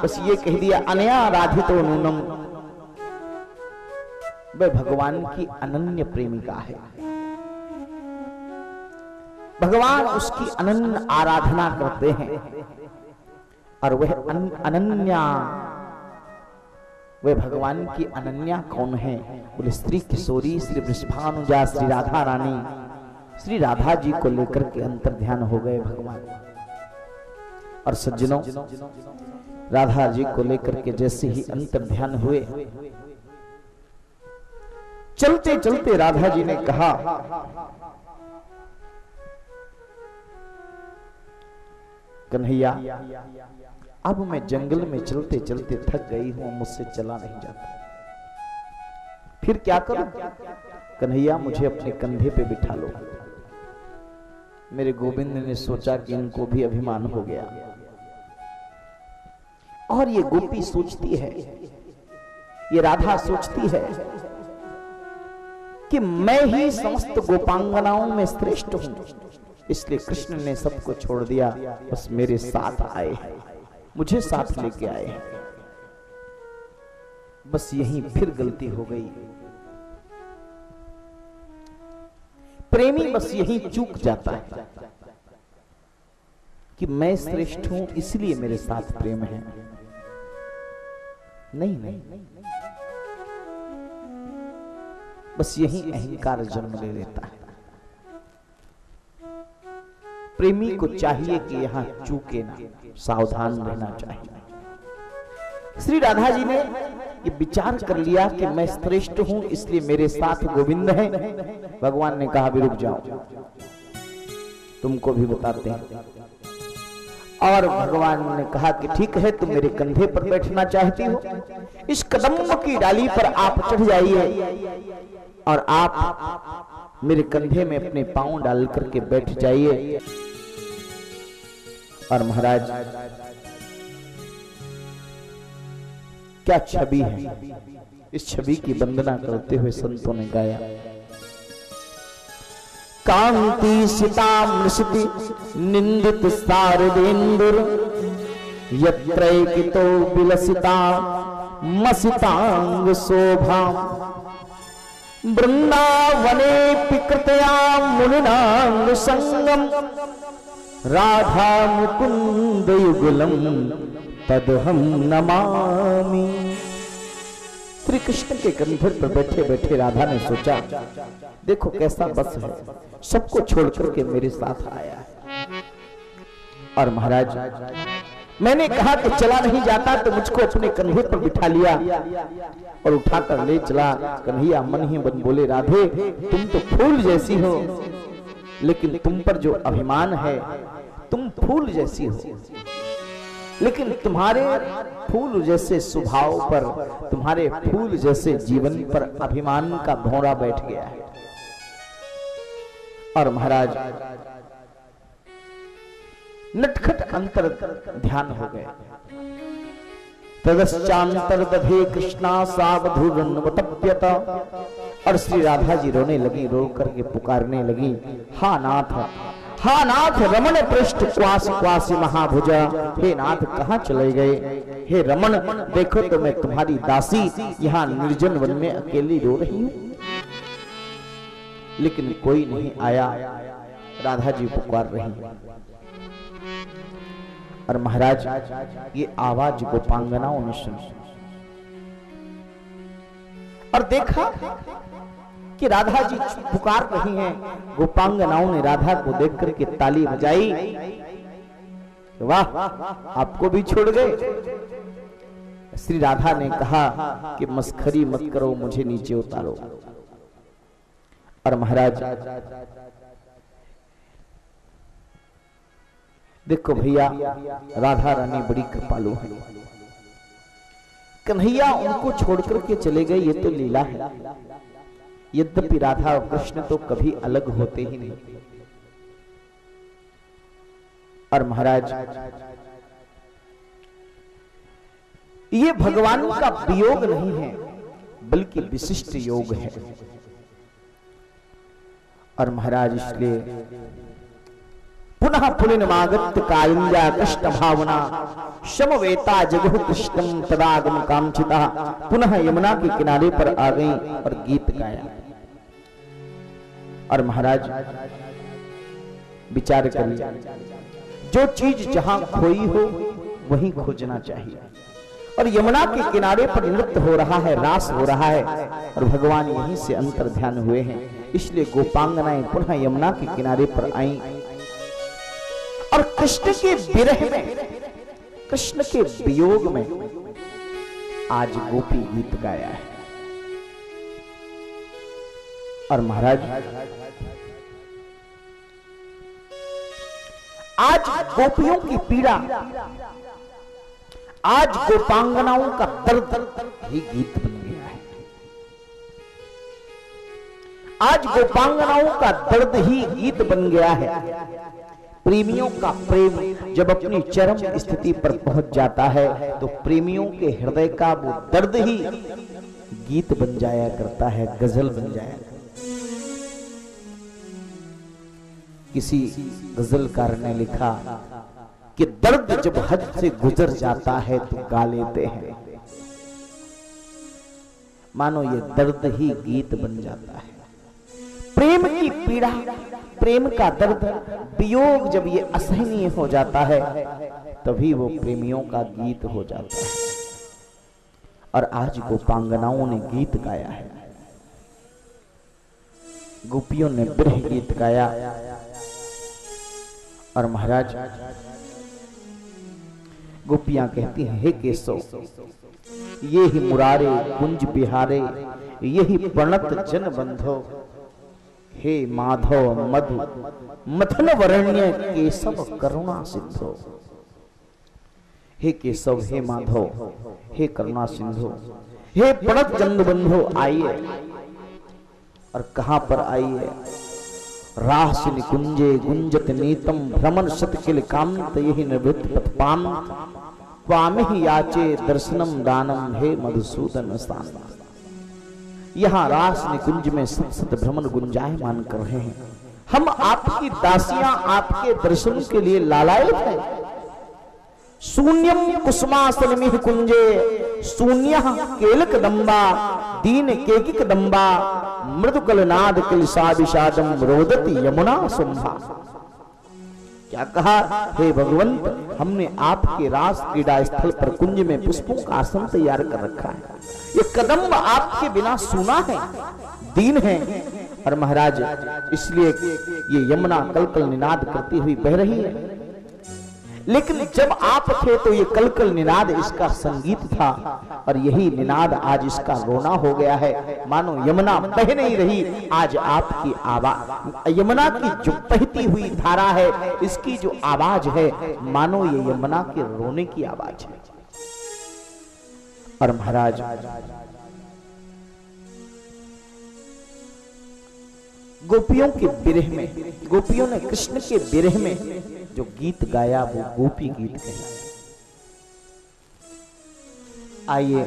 बस ये कह दिया अनया राधितो नूनम, वह भगवान की अनन्य प्रेमिका है। भगवान उसकी अनन्य आराधना करते हैं। और वह अनन्या, वह भगवान की अनन्या कौन है? बोले श्री किशोरी, श्री वृषभानुजा, श्री राधा रानी, श्री राधा जी को लेकर के अंतर ध्यान हो गए भगवान। और सज्जनों, राधा जी को लेकर के जैसे ही अंतर ध्यान हुए, चलते चलते राधा जी ने कहा, कन्हैया अब मैं जंगल में चलते चलते थक गई हूं, मुझसे चला नहीं जाता, फिर क्या करूं? कन्हैया मुझे अपने कंधे पे बिठा लो। मेरे गोविंद ने सोचा कि इनको भी अभिमान हो गया। और ये गोपी सोचती है, ये राधा सोचती है कि मैं ही समस्त गोपांगनाओं में श्रेष्ठ हूं, इसलिए कृष्ण ने सबको छोड़ दिया, बस मेरे साथ आए हैं, मुझे साथ लेके आए हैं। बस यही फिर गलती हो गई। प्रेमी बस यही चूक जाता है कि मैं श्रेष्ठ हूं इसलिए मेरे साथ प्रेम है। नहीं नहीं, बस यही अहंकार जन्म ले लेता है। प्रेमी को चाहिए कि यहां चूके ना, सावधान रहना चाहिए। श्री राधा जी ने ये विचार कर लिया कि मैं श्रेष्ठ हूं इसलिए मेरे साथ गोविंद है। भगवान ने कहा भी रुक जाओ, तुमको भी बताते हैं। और भगवान ने कहा कि ठीक है, तुम मेरे कंधे पर बैठना चाहती हो, इस कदम की डाली पर आप चढ़ जाइए और आप मेरे कंधे में अपने पांव डाल करके बैठ जाइए। और महाराज क्या छवि है, इस छवि की वंदना करते हुए संतों ने गाया, कांति सितामृषति निंदित शारदेन्दुर यत्रैकितो विलसिता मसितांग शोभा वृंदावने पिकृतया मुनिनांग संगम राधा मुकुंद युगलम तदहम नमामि। श्री कृष्ण के कंधे पर बैठे बैठे राधा ने सोचा, देखो कैसा बस है, सबको छोड़ करके मेरे साथ आया है। और महाराज मैंने कहा कि चला नहीं जाता तो मुझको अपने कंधे पर बिठा लिया और उठाकर ले चला। कन्हैया मन ही मन बोले, राधे तुम तो फूल जैसी हो, लेकिन तुम पर जो अभिमान है, तुम फूल जैसी हो, लेकिन तुम्हारे फूल जैसे स्वभाव पर, तुम्हारे फूल जैसे जीवन पर अभिमान का भौरा बैठ गया है। और महाराज नटखट अंतर ध्यान हो गए। तदश्चांतर दधे कृष्णा सावधुरन्वतप्यत। और श्री राधा जी रोने लगी, रो करके पुकारने लगी, हा नाथ, हा नाथ रमण पृष्ठ क्वासी क्वासी महाभुजा। हे नाथ कहाँ चले गए? हे रमण देखो तो मैं तुम्हारी दासी यहाँ निर्जन वन में अकेली रो रही हूँ। लेकिन कोई नहीं आया। राधा जी पुकार रही। और महाराज ये आवाज गोपांगनाओं ने सुनी और देखा कि राधा जी पुकार रही हैं। गोपांगनाओं ने राधा को देख करके ताली बजाई, वाह आपको भी छोड़ गए। श्री राधा ने कहा कि मस्खरी मत करो, मुझे नीचे उतारो। और महाराज देखो भैया, राधा रानी बड़ी कृपालु है। कन्हैया उनको छोड़कर के चले गए, ये तो लीला है। यद्यपि राधा और कृष्ण तो कभी अलग होते ही नहीं। और महाराज ये भगवान का वियोग नहीं है, बल्कि विशिष्ट योग है। और महाराज इसलिए पुनः पुलिनमागत कालिंजा कृष्ण भावना समवेता जगह कृष्णम तदागम कांक्षिता। पुनः यमुना के किनारे पर आ गई और गीत गाया। और महाराज विचार करिए, जो चीज जहां खोई हो वहीं खोजना चाहिए। और यमुना के किनारे पर नृत्य हो रहा है, रास हो रहा है, और भगवान यहीं से अंतर ध्यान हुए हैं। इसलिए गोपांगनाएं पुनः यमुना के किनारे पर आईं और कृष्ण के विरह में, कृष्ण के वियोग में आज गोपी गीत गाया है। और महाराज आज गोपियों की पीड़ा, आज गोपांगनाओं का दर्द ही गीत बन गया है। आज गोपांगनाओं का दर्द ही गीत बन गया है। प्रेमियों का प्रेम जब अपनी चरम स्थिति पर पहुंच जाता है तो प्रेमियों के हृदय का वो दर्द ही गीत बन जाया करता है, गजल बन जाया करता है। किसी गजलकार ने लिखा कि दर्द जब हद से गुजर जाता है तो गा लेते हैं। मानो ये दर्द ही गीत बन जाता है। प्रेम की पीड़ा, प्रेम का दर्द, वियोग जब ये असहनीय हो जाता है तभी वो प्रेमियों का गीत हो जाता है। और आज गोपांगनाओं ने गीत गाया है, गोपियों ने विरह गीत गाया। और महाराज गोपियां कहती हैं, हे केशव ये ही मुरारे कुंज बिहारे, यही प्रणत जन बंधो, हे माधव मधु मथन वरण्य केशव करुणा सिंधो। हे केशव, हे माधव, हे करुणा सिंधु, हे प्रणत जन बंधो, आइए। और कहां पर आइए? रास निकुंजे गुंजत नीतम भ्रमण शतकिल कांत, यही निवृत्त पथपान स्वामी याचे दर्शनम दानम, हे मधुसूदन स्थान। यहाँ रास निकुंज में सत सत भ्रमण गुंजायमान कर रहे हैं। हम आपकी दासियां आपके दर्शन के लिए लालायित हैं। शून्यम कुसुमासन मिह कुंजे, शून्य केलक दंबा, दीन केकिक दंबा, मृदुकल नाद किलसा विषादम रोदती यमुना सुंभा। क्या कहा? हे भगवंत, हमने आपके रास क्रीड़ा स्थल पर कुंज में पुष्पों का आसन तैयार कर रखा है। ये कदम्ब आपके बिना सूना है, दीन है। और महाराज इसलिए ये यमुना कलकल निनाद करती हुई बह रही है। लेकिन जब आप थे तो ये कलकल निनाद इसका संगीत था, और यही निनाद आज इसका रोना हो गया है। मानो यमुना बह नहीं रही, आज आपकी आवाज, यमुना की जो बहती हुई धारा है, इसकी जो आवाज है, मानो ये यमुना के रोने की आवाज है। और महाराज गोपियों के विरह में, गोपियों ने कृष्ण के विरह में जो गीत गाया वो गोपी गीत कहलाया। आइए,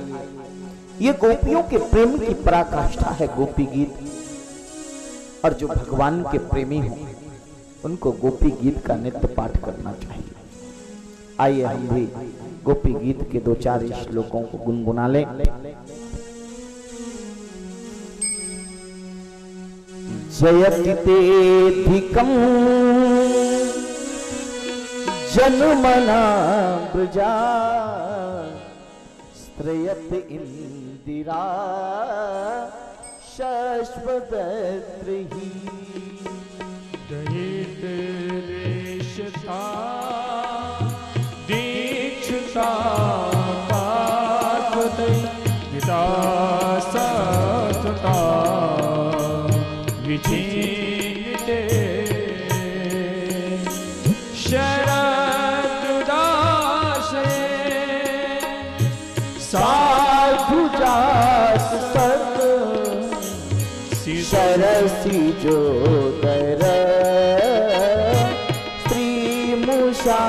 ये गोपियों के प्रेम की पराकाष्ठा है गोपी गीत। और जो भगवान के प्रेमी हो उनको गोपी गीत का नित्य पाठ करना चाहिए। आइए हम भी गोपी गीत के दो चार श्लोकों को गुनगुना लें। जयति तेधिकं जन्मना ब्रजा स्त्रयत इंदिरा शश्वतत्रही दयित रेशता दीक्षता पार्वती पिता सतता विचिते शरदुदासे साधु जास सत सरसी जो दर स्त्री मुषा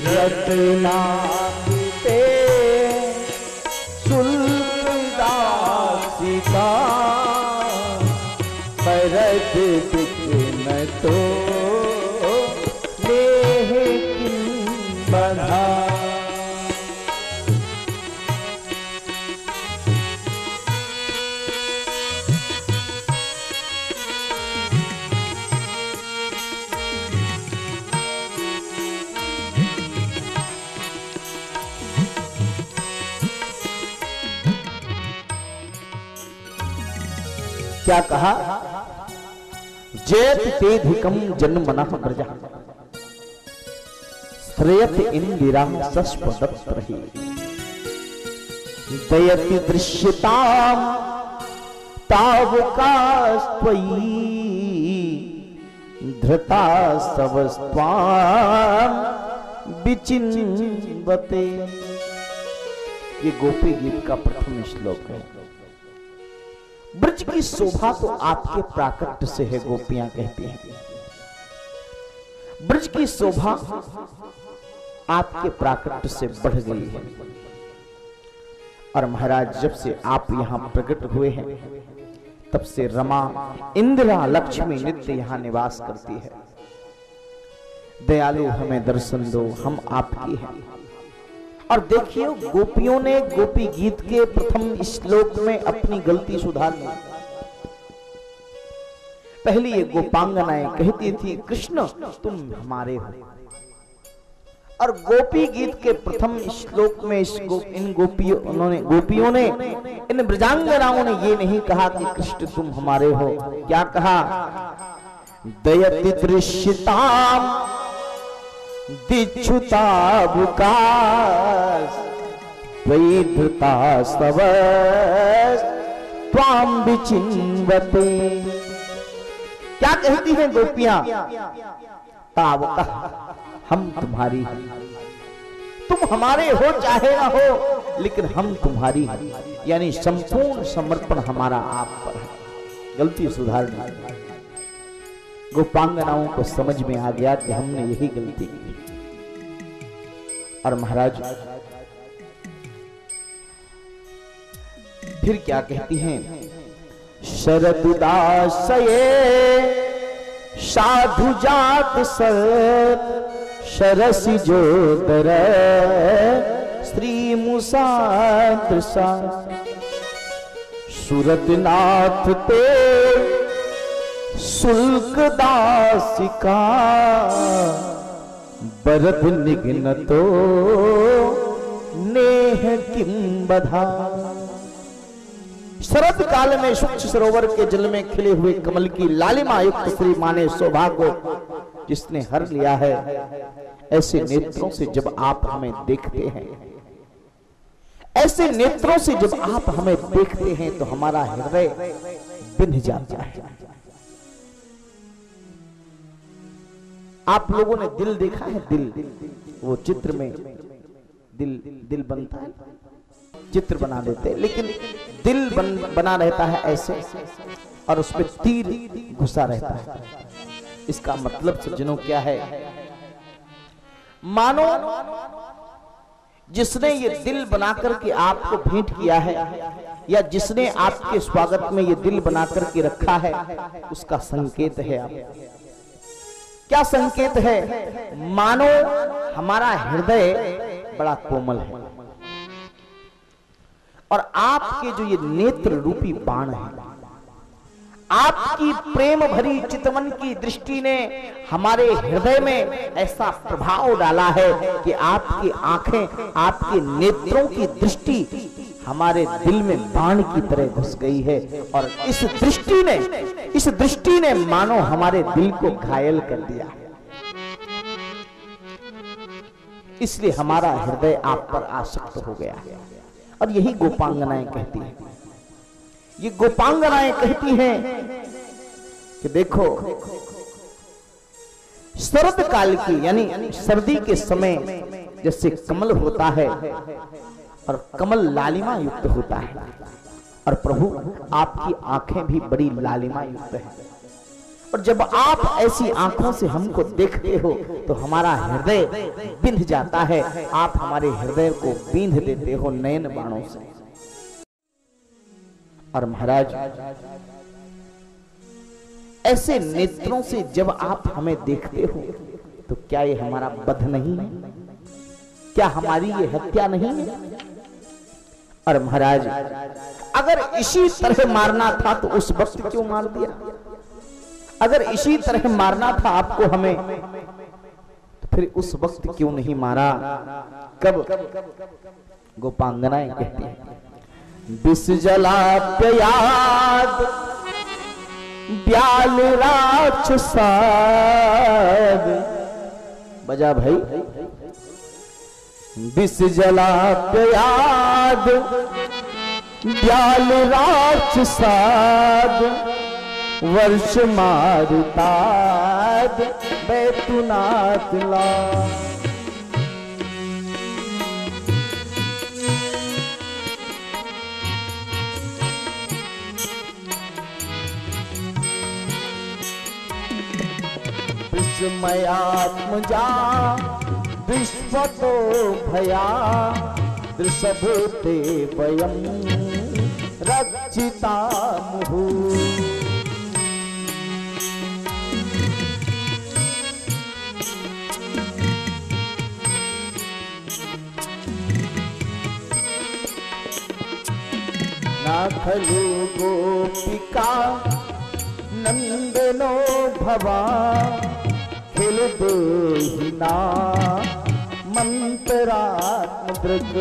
रत्नाते शुल्क दासिका परद बिघ्न तो लेह किन बंधा। क्या कहा? जयत तेधिकम जन्मना ब्रजा स्त्रयत इंदिरा सस्पदत्रहि दयति दृश्यताम तावकास्त्वयि धृता सवस्त्वाम विचिन्वते। ये गोपी गीत का प्रथम श्लोक है। ब्रज की शोभा तो आपके प्राकट्य से है, गोपियां कहती हैं। ब्रज की शोभा आपके प्राकट्य से बढ़ गई है। और महाराज जब से आप यहां प्रकट हुए हैं तब से रमा इंदिरा लक्ष्मी नित्य यहां निवास करती है। दयालु हमें दर्शन दो, हम आपकी हैं। और देखिए गोपियों ने गोपी गीत के प्रथम श्लोक में अपनी गलती सुधार ली। पहली ये गोपांगनाएं कहती थी कृष्ण तुम हमारे हो, और गोपी गीत के प्रथम श्लोक में इन गोपियों ने इन ब्रजांगनाओं ने ये नहीं कहा कि कृष्ण तुम हमारे हो। क्या कहा? दयति दृश्यताम दिच्छुताबुकास वैधृता सवस त्वाम विचिन्वते। क्या कहती हैं गोपियां? तावका हम तुम्हारी हैं, तुम हमारे हो चाहे ना हो, लेकिन हम तुम्हारी हैं। यानी संपूर्ण समर्पण हमारा आप पर है। गलती सुधारना। गोपांगनाओं को समझ में आ गया कि हमने यही गलती की। और महाराज फिर क्या कहती हैं? शरदुदासये साधु जात सत शरसि जोदर स्त्री मुसादृशा सुरतनाथ ते शुल्क दासिका बरद निघ्न तो नेह किम बधा। शरद काल में शुक्ष सरोवर के जल में खिले हुए कमल की लालिमा युक्त श्री माने शोभा को जिसने हर लिया है, ऐसे नेत्रों से जब आप हमें देखते हैं, ऐसे नेत्रों से जब आप हमें देखते हैं तो हमारा हृदय बिंध जाता है। आप लोगों ने दिल देखा है? दिल, वो चित्र में दिल बनता है, चित्र बना देते हैं, लेकिन दिल बना रहता है ऐसे, और उसमें तीर घुसा रहता है। इसका मतलब सज्जनों क्या है? मानो जिसने ये दिल बनाकर के आपको भेंट किया है, या जिसने आपके स्वागत में ये दिल बनाकर के रखा है, उसका संकेत है। आप क्या संकेत है? मानो हमारा हृदय बड़ा कोमल है, और आपके जो ये नेत्र रूपी बाण है, आपकी प्रेम भरी चितवन की दृष्टि ने हमारे हृदय में ऐसा प्रभाव डाला है कि आपकी आंखें, आपके नेत्रों की दृष्टि हमारे दिल में बाण की तरह घुस गई है। और इस दृष्टि ने मानो हमारे दिल को घायल कर दिया। इसलिए हमारा हृदय आप पर आसक्त हो गया। और यही गोपांगनाएं कहती हैं। ये गोपांगनाएं कहती हैं कि देखो, शरद काल की यानी सर्दी के समय जैसे कमल होता है और कमल लालिमा युक्त होता है, और प्रभु आपकी आंखें भी बड़ी लालिमा युक्त है। और जब आप ऐसी आंखों से हमको देखते हो तो हमारा हृदय बिंध जाता है। आप हमारे हृदय को बींध देते हो नयन बाणों से। और महाराज, ऐसे नेत्रों से जब आप हमें देखते हो तो क्या ये हमारा वध नहीं है? क्या हमारी ये हत्या नहीं है? और महाराज, अगर इसी तरह मारना था तो उस वक्त क्यों मार दिया? अगर इसी तरह मारना था आपको हमें तो फिर उस वक्त क्यों नहीं मारा? कब? गोपांगनाएं कहती हैं, विष जलाप्ययाद ब्याल राक्षसाद। बजा भाई। विष जलाप्ययाद ब्याल राक्षसाद वर्ष मारुताद बैतुनाथ ला। विस्मयात्मजा विश्वतो भया दृशभूते वयं रक्षितामुहु। ना खलु गोपिका नंदनो भवा खेल देहिना मंत्रात्मदृग।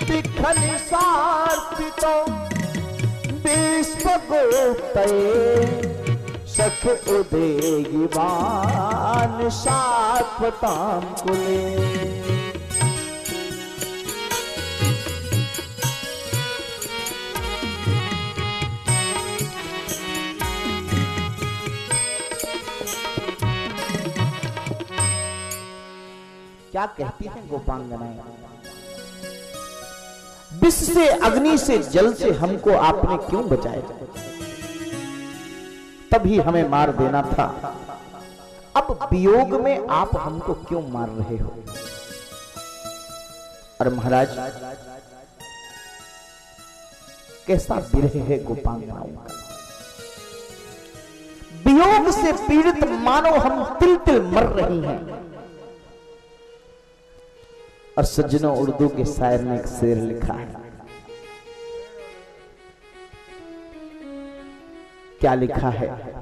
तिखनिसार्पितो विश्वगोप्तये सख उदेयिवान शाश्वतां कुले। क्या कहती हैं गोपांगनाएं? विष से, अग्नि से, जल से हमको आपने क्यों बचाया? तभी हमें मार देना था। अब वियोग में आप हमको क्यों मार रहे हो? और महाराज, कैसा विरह है गोपांगनाओं का। वियोग से पीड़ित मानो हम तिल तिल मर रही हैं। और सज्जनों, उर्दू के शायर ने एक शेर लिखा है। क्या लिखा है?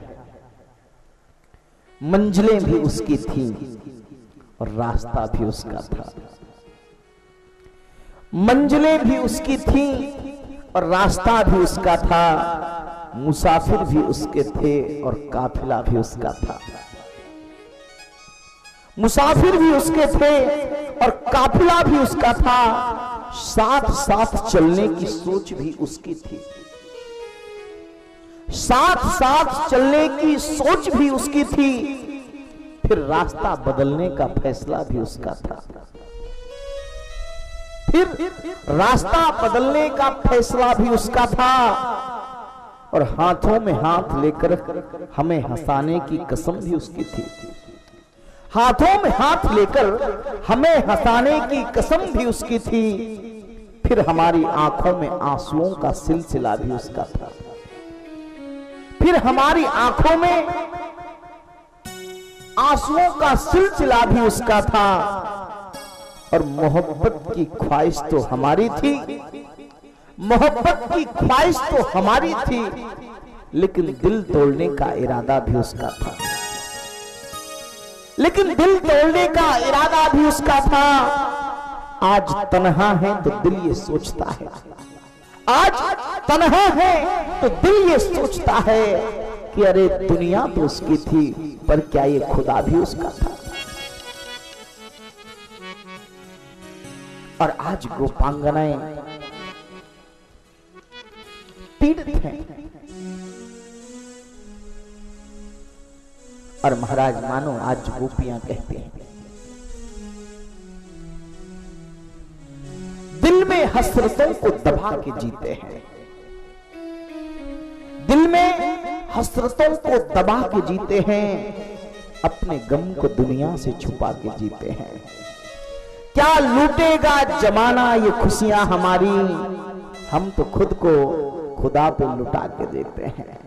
मंजिलें भी उसकी थीं और रास्ता भी उसका था। मंजिलें भी उसकी थीं और रास्ता भी उसका था। मुसाफिर भी उसके थे और काफिला भी उसका था। मुसाफिर भी उसके थे और काफिला भी उसका था। साथ साथ चलने की सोच भी उसकी थी। साथ साथ चलने की सोच भी उसकी थी। फिर रास्ता बदलने का फैसला भी उसका था। फिर रास्ता बदलने का फैसला भी उसका था। और हाथों में हाथ लेकर हमें हंसाने की कसम भी उसकी थी। हाथों में हाथ लेकर हमें हंसाने की कसम भी उसकी थी। फिर हमारी आंखों में आंसुओं का सिलसिला भी उसका था। फिर हमारी आंखों में आंसुओं का सिलसिला भी उसका था, और मोहब्बत की ख्वाहिश तो हमारी थी, मोहब्बत की ख्वाहिश तो हमारी थी, लेकिन दिल तोड़ने का इरादा भी उसका था, लेकिन दिल तोड़ने का इरादा भी उसका था। आज तन्हा है तो दिल ये सोचता है, आज तन्हा है तो दिल ये सोचता है कि अरे दुनिया तो उसकी थी, पर क्या ये खुदा भी उसका था। और आज गोपांगनाएं पीड़ित हैं, और महाराज मानो आज गोपियां कहते हैं, दिल में हसरतों को दबा के जीते हैं, दिल में हसरतों को दबा के जीते हैं, अपने गम को दुनिया से छुपा के जीते हैं। क्या लूटेगा जमाना ये खुशियां हमारी, हम तो खुद को खुदा पे लुटा के देते हैं।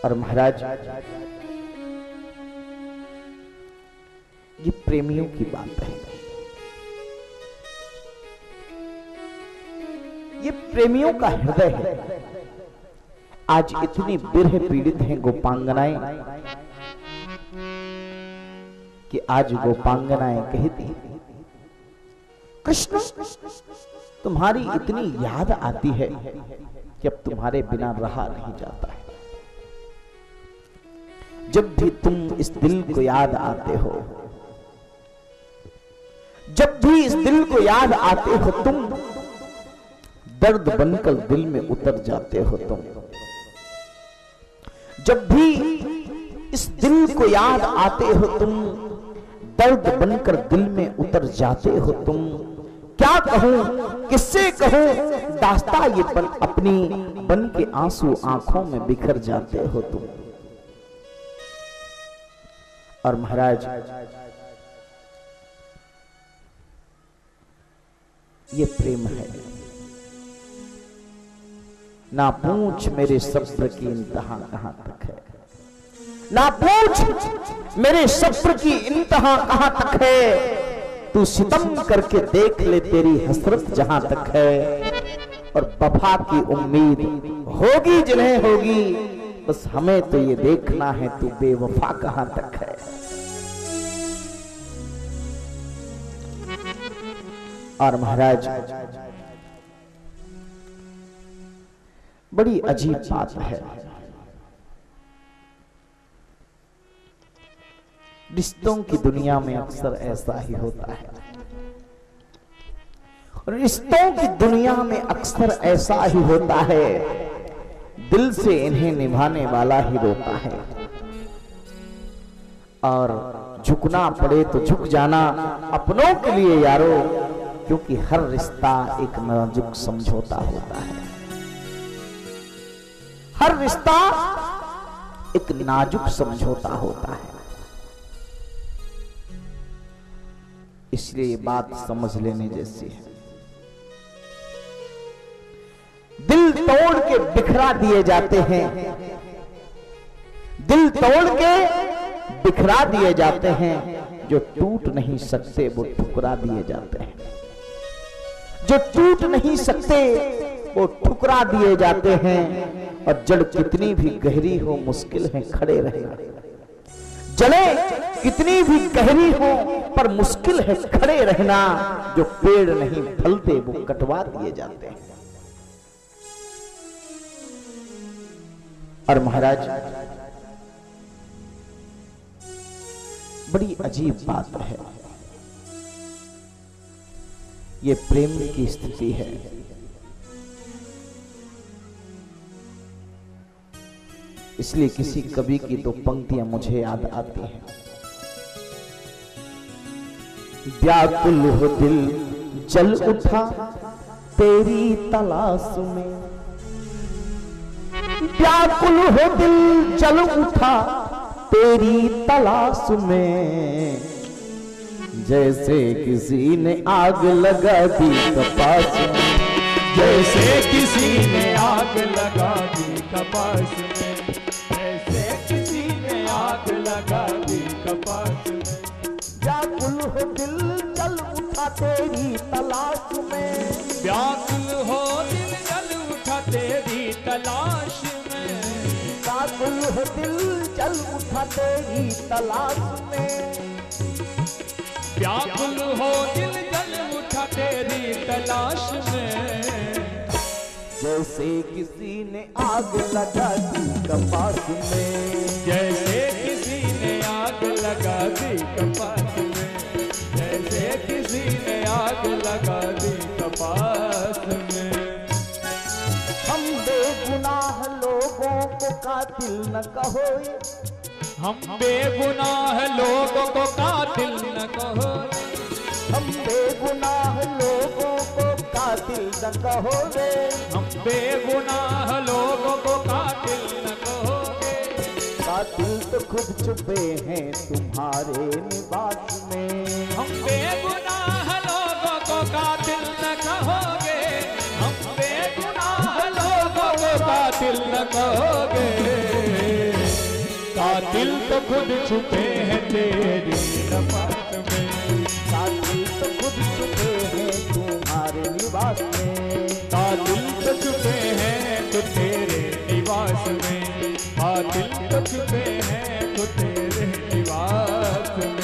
और महाराज ये प्रेमियों की बात है, ये प्रेमियों का हृदय है। आज इतनी बिरह पीड़ित हैं गोपांगनाएं कि आज गोपांगनाएं कहती, कृष्ण तुम्हारी इतनी याद आती है कि अब तुम्हारे बिना रहा नहीं जाता है। जब भी तुम इस दिल को याद आते हो, जब भी इस दिल को याद आते हो, तुम दर्द बनकर दिल में उतर जाते हो। तुम जब भी इस दिल को याद आते हो, तुम दर्द बनकर दिल में उतर जाते हो। तुम क्या कहूं, किससे कहूं, दास्ता ये पल अपनी बन के आंसू आंखों में बिखर जाते हो तुम। और महाराज ये प्रेम है, ना पूछ मेरे सब्र की इंतहा कहां तक है, ना पूछ मेरे सब्र की इंतहा कहां तक है। तू सितम करके देख ले तेरी हसरत जहां तक है। और वफा की उम्मीद होगी जिन्हें होगी, बस हमें तो ये देखना है तू बेवफा कहां तक है। और महाराज बड़ी अजीब बात है, रिश्तों की दुनिया में अक्सर ऐसा ही होता है। रिश्तों की दुनिया में अक्सर ऐसा ही होता है, दिल से इन्हें निभाने वाला ही रोता है। और झुकना पड़े तो झुक जाना अपनों के लिए यारो, क्योंकि हर रिश्ता एक नाजुक समझौता होता है। हर रिश्ता एक नाजुक समझौता होता है। इसलिए ये बात समझ लेने जैसी है। दिल तोड़ के बिखरा दिए जाते हैं, दिल तोड़ के बिखरा दिए जाते हैं। जो टूट नहीं सकते वो ठुकरा दिए जाते हैं, जो टूट नहीं सकते वो ठुकरा दिए जाते हैं। और जड़ कितनी भी गहरी हो मुश्किल है खड़े रहना, जड़े कितनी भी गहरी हो पर मुश्किल है खड़े रहना। जो पेड़ नहीं फलते वो कटवा दिए जाते हैं। और महाराज बड़ी अजीब बात है, ये प्रेम की स्थिति है। इसलिए किसी कवि की तो पंक्तियां मुझे याद आती हैं। व्याकुल हो दिल जल उठा तेरी तलाश में, व्याकुल हो दिल जल उठा तेरी तलाश में। जैसे किसी ने आग लगा दी कपास में, जैसे किसी ने आग लगा दी कपास में, जैसे हो दिल जल उठा तेरी तलाश में, व्याकुल हो दिल जल उठा तेरी तलाश में, व्याकुल हो दिल जल उठा तेरी तलाश में, व्याकुल हो दिल जल उठा तेरी तलाश में। जैसे किसी ने आग लगा दी कपास में, जैसे किसी ने आग लगा दी कपास में, जैसे किसी ने आग लगा दी कपास में। हम बेगुनाह लोगों को कातिल न कहो, हम बेगुनाह लोगों को कातिल न कहो, हम बेगुनाह लोगों को कातिल न कहो रे, हम बेगुनाह लोगों को कातिल न कहोगे। कातिल तो खुद छुपे हैं तुम्हारे निवास में, हम बेगुनाह लोगों को कातिल न कहोगे, हम बेगुनाह लोगों को कातिल न कहोगे। कातिल तो खुद छुपे हैं तेरी नफरत में, कातिल तो खुद छुपे हैं तुम्हारे निवास में, कातिल तो छुपे हैं तो तेरे निवास में, कातिल तो छुपे हैं तो तेरे निवास में।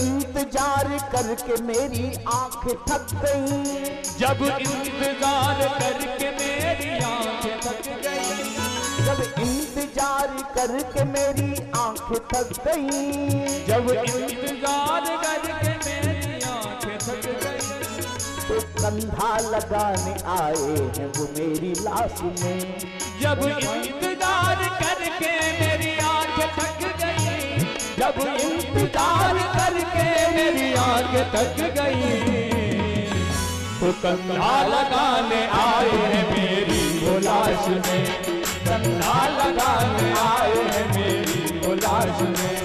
इंतजार करके मेरी आंखें थक गई, जब इंतजार करके मेरी आंखें थक गई, जब इंतजार करके मेरी आंखें थक गई, जब इंतजार करके मेरी आंखें थक गई, तो कंधा लगाने आए हैं वो मेरी लाश में, जब इंतजार करके मेरी आंखें थक गई, जब इंतजार करके मेरी आंखें थक गई, तो कंधा लगाने आए हैं मेरी वो लाश में, कंधा लगाने आए हैं मेरी वो लाश में।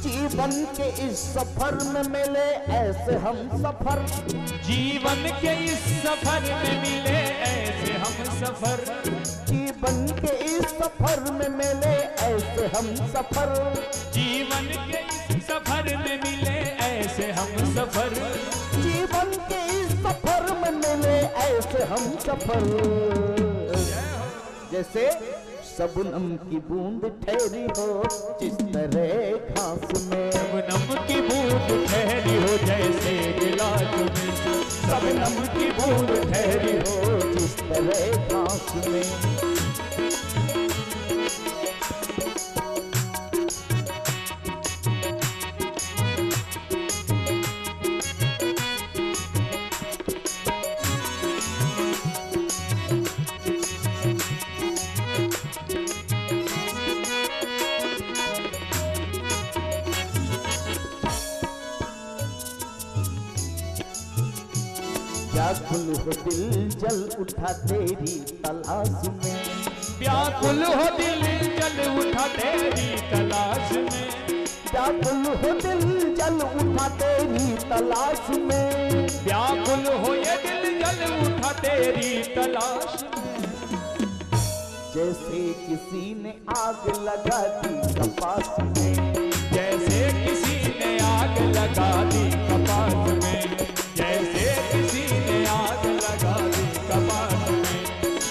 जीवन के इस सफर में मिले ऐसे हम सफर, जीवन के इस सफर में मिले ऐसे हम सफर, जीवन के इस सफर में मिले ऐसे हम सफर, जीवन के इस सफर में मिले ऐसे हम सफर, जीवन के इस सफर में मिले ऐसे हम सफर। जैसे शबनम की बूंद ठहरी हो जिस तरह घास में, शबनम की बूंद ठहरी हो जैसे गिलास में, शबनम की बूंद ठहरी हो जिस तरह घास में। व्याकुल हो दिल जल उठा तेरी तलाश में, व्याकुल हो दिल जल उठा तेरी तलाश में, व्याकुल हो दिल जल उठा तेरी तलाश में, व्याकुल हो ये दिल जल उठा तेरी तलाश में। जैसे किसी ने आग लगा दी कपास में, जैसे किसी ने आग लगा दी कपास में, जैसे किसी ने आग लगा दी कपास में,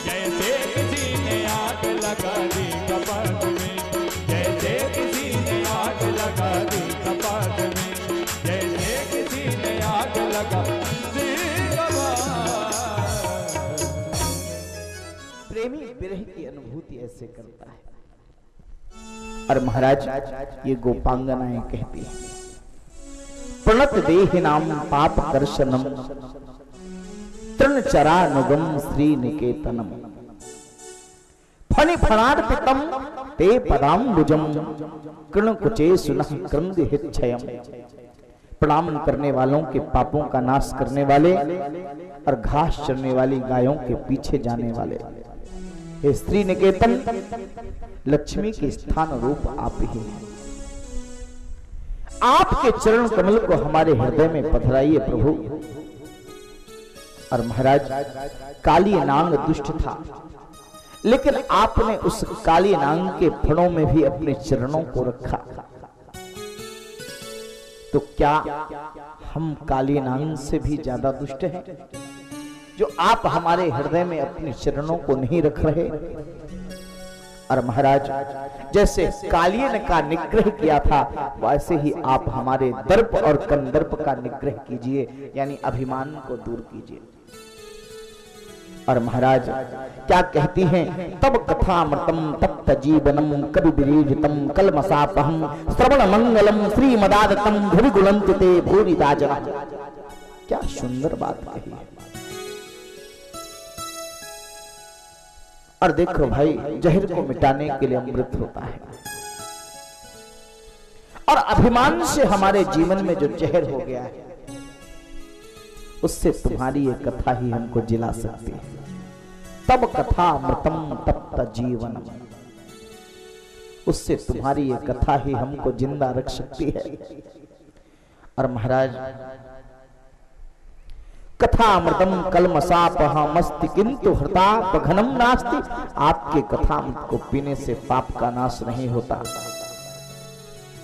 जैसे किसी ने आग लगा दी कपास में, जैसे किसी ने आग लगा दी कपास में, जैसे किसी विरह की अनुभूति ऐसे करता है। और महाराज ये गोपांगनाएं कहती हैं, प्रणत देहि नाम पाप कर्षणम तृण चरानुगम श्री निकेतनम फणि फणार्पितम ते पदाम्बुजम कृण कुचे सुनः क्रंद हिच्छयम। प्रणाम करने वालों के पापों का नाश करने वाले और घास चरने वाली गायों के पीछे जाने वाले हे श्री निकेतन, लक्ष्मी के स्थान रूप आप ही हैं। आपके चरण कमल को हमारे हृदय में पधराइए प्रभु। और महाराज काली नांग दुष्ट था, लेकिन आपने उस काली नांग के फणों में भी अपने चरणों को रखा। तो क्या हम काली नांग से भी ज्यादा दुष्ट हैं, जो आप हमारे हृदय में अपने चरणों को नहीं रख रहे? और महाराज जैसे कालीन का निग्रह किया था, वैसे ही आप हमारे दर्प और कंदर्प का निग्रह कीजिए, यानी अभिमान को दूर कीजिए। और महाराज क्या कहती हैं, तब कथामृतम तप्त जीवनम कवि विरीडितम कलमसापहम श्रवण मंगलम श्रीमदादतम भुवि गुणन्ति ते भूरिदा जना। क्या सुंदर बात कही है। और देखो भाई, जहर को मिटाने के लिए अमृत होता है, और अभिमान से हमारे जीवन में जो जहर हो गया है, उससे तुम्हारी ये कथा ही हमको जिला सकती है। तब कथा अमृतम तप्त जीवनम, उससे तुम्हारी ये कथा ही हमको जिंदा रख सकती है। और महाराज कथा अमृतम कलमसापहमस्ति किंतु हृतापघनम नास्ति। आपके कथा अमृत को पीने से पाप का नाश नहीं होता।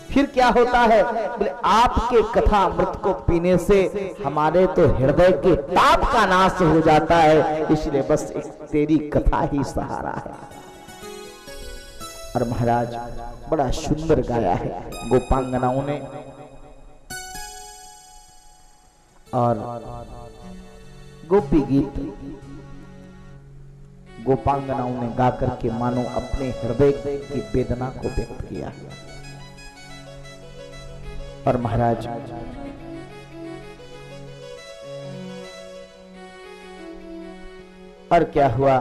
फिर क्या होता है? बोले आपके कथा अमृत को पीने से हमारे तो हृदय के ताप का नाश हो जाता है, इसलिए बस एक तेरी कथा ही सहारा है। और महाराज बड़ा सुंदर गाया है गोपांगनाओं ने। और गोपी गीत गोपांगनाओं ने गाकर के मानो अपने हृदय की वेदना को व्यक्त किया है। और महाराज और क्या हुआ?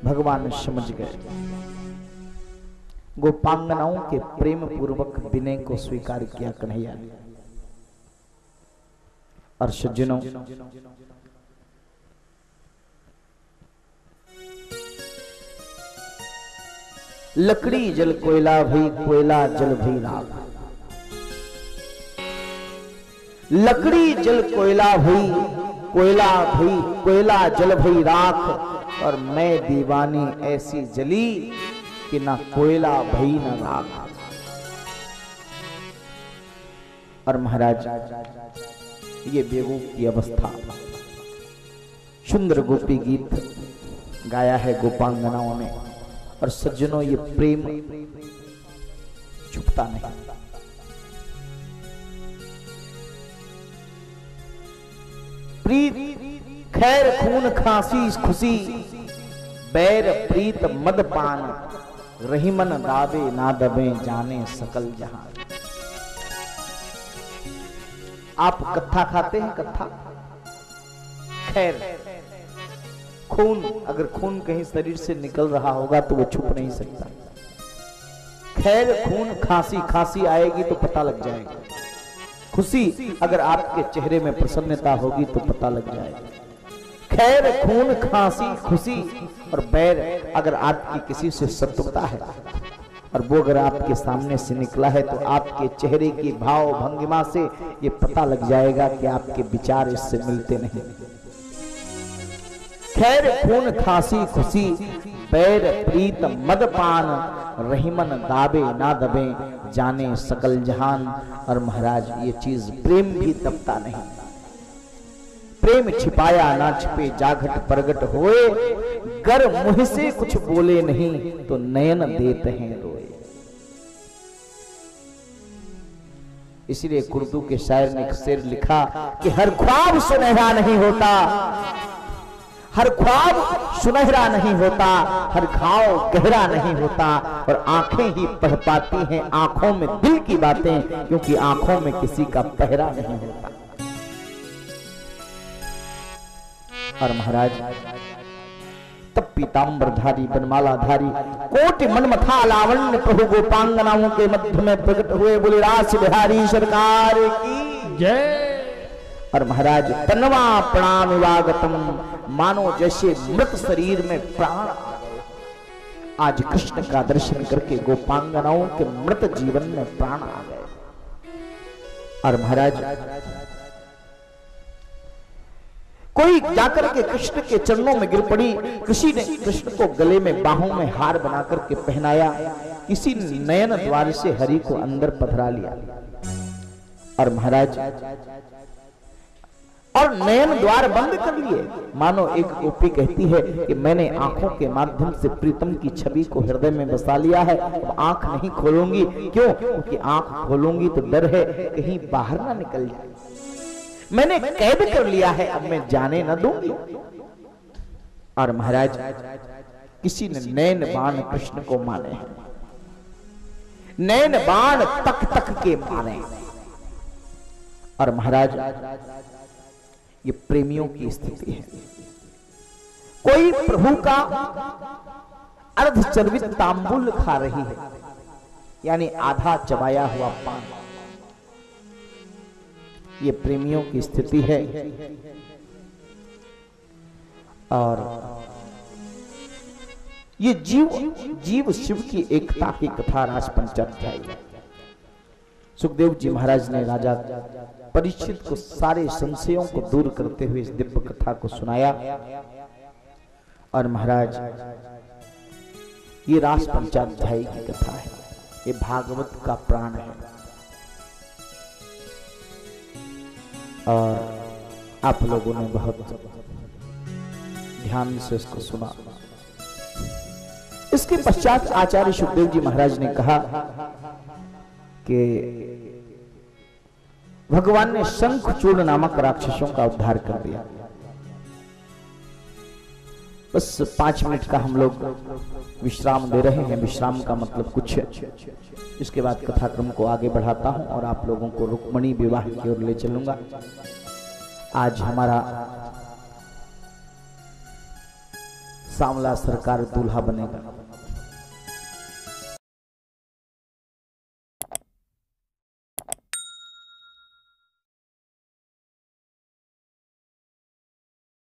भगवान समझ गए, गोपांगनाओं के प्रेम पूर्वक विनय को स्वीकार किया कन्हैया ने। और सज्जनों, लकड़ी जल कोयला भई कोयला जल भई राख, लकड़ी जल कोयला भई कोयला भई कोयला जल भई राख। और मैं दीवानी ऐसी जली कि ना कोयला भई न राख। और महाराज ये बेवकूफ की अवस्था। सुंदर गोपी गीत गाया है गोपांगनाओं ने। और सज्जनों, ये प्रेम छुपता नहीं। प्रीत खैर खून खांसी खुशी, बैर प्रीत मद पान, रहीमन दावे ना दबे जाने सकल जहां। आप कत्था खाते हैं? कत्था खैर खून, अगर खून कहीं शरीर से निकल रहा होगा तो वो छुप नहीं सकता। खैर खून खांसी, खांसी आएगी तो पता लग जाएगा। खुशी, अगर आपके चेहरे में प्रसन्नता होगी तो पता लग जाएगा। खैर खून खांसी खुशी। और बैर, अगर आपकी किसी से शत्रुता है और वो अगर आपके सामने से निकला है तो आपके चेहरे की भाव भंगिमा से ये पता लग जाएगा कि आपके विचार इससे मिलते नहीं। खैर खून खांसी खुशी, बैर प्रीत मद पान, रहीमन दाबे ना दबे जाने सकल जहान। और महाराज ये चीज प्रेम भी दबता नहीं। प्रेम छिपाया ना छिपे जाघट प्रगट होए, गर मुंह से कुछ बोले नहीं तो नयन देते हैं रोए। इसीलिए उर्दू के शायर ने एक शेर लिखा कि हर ख्वाब सुनहरा नहीं होता, हर ख्वाब सुनहरा नहीं होता, हर घाव गहरा नहीं होता, और आंखें ही पढ़ पाती हैं आंखों में दिल की बातें, क्योंकि आंखों में किसी का पहरा नहीं होता। और महाराज तब पीतांबरधारी बनमालाधारी कोटि मनमथा लावण्य प्रभु गोपांगनाओं के मध्य में प्रकट हुए, बोले रास बिहारी सरकार की जय। और महाराज तन्वा प्राण विवागतम, मानो जैसे मृत शरीर में प्राण आ गए। आज कृष्ण का दर्शन करके गोपांगनाओं के मृत जीवन में प्राण आ गए। और महाराज कोई जाकर के कृष्ण के चरणों में गिर पड़ी, किसी ने कृष्ण को गले में बाहों में हार बनाकर के पहनाया, किसी नयन द्वार से हरि को अंदर पधरा लिया। और महाराज और नयन द्वार बंद कर लिए, मानो एक गोपी कहती है कि मैंने आंखों के माध्यम से प्रीतम की छवि को हृदय में बसा लिया है, अब आंख नहीं खोलूंगी। क्यों? क्योंकि आंख खोलूंगी तो डर है कहीं बाहर ना निकल जाए, मैंने कैद कर लिया है, अब मैं जाने न दूंगी। और महाराज किसी ने नैन बाण कृष्ण को मारे हैं, नैन बाण तक तक के मारे। और महाराज ये प्रेमियों की स्थिति है। कोई प्रभु का अर्धचर्वित तांबुल खा रही है, यानी आधा चबाया हुआ पान, ये प्रेमियों की स्थिति है। और ये जीव शिव की एकता की कथा रास पंचाध्याय है। सुखदेव जी महाराज ने राजा परीक्षित को सारे संशयों को दूर करते हुए इस दिव्य कथा को सुनाया। और महाराज ये रास पंचाध्याय की कथा है, ये भागवत का प्राण है। और आप लोगों ने बहुत ध्यान से इसको सुना। इसके पश्चात आचार्य सुखदेव जी महाराज ने कहा कि भगवान ने शंखचूड़ नामक राक्षसों का उद्धार कर दिया। बस 5 मिनट का हम लोग विश्राम दे रहे हैं। विश्राम का मतलब कुछ है, इसके बाद कथाक्रम को आगे बढ़ाता हूं और आप लोगों को रुक्मणी विवाह की ओर ले चलूंगा। आज हमारा सांवला सरकार दूल्हा बनेगा।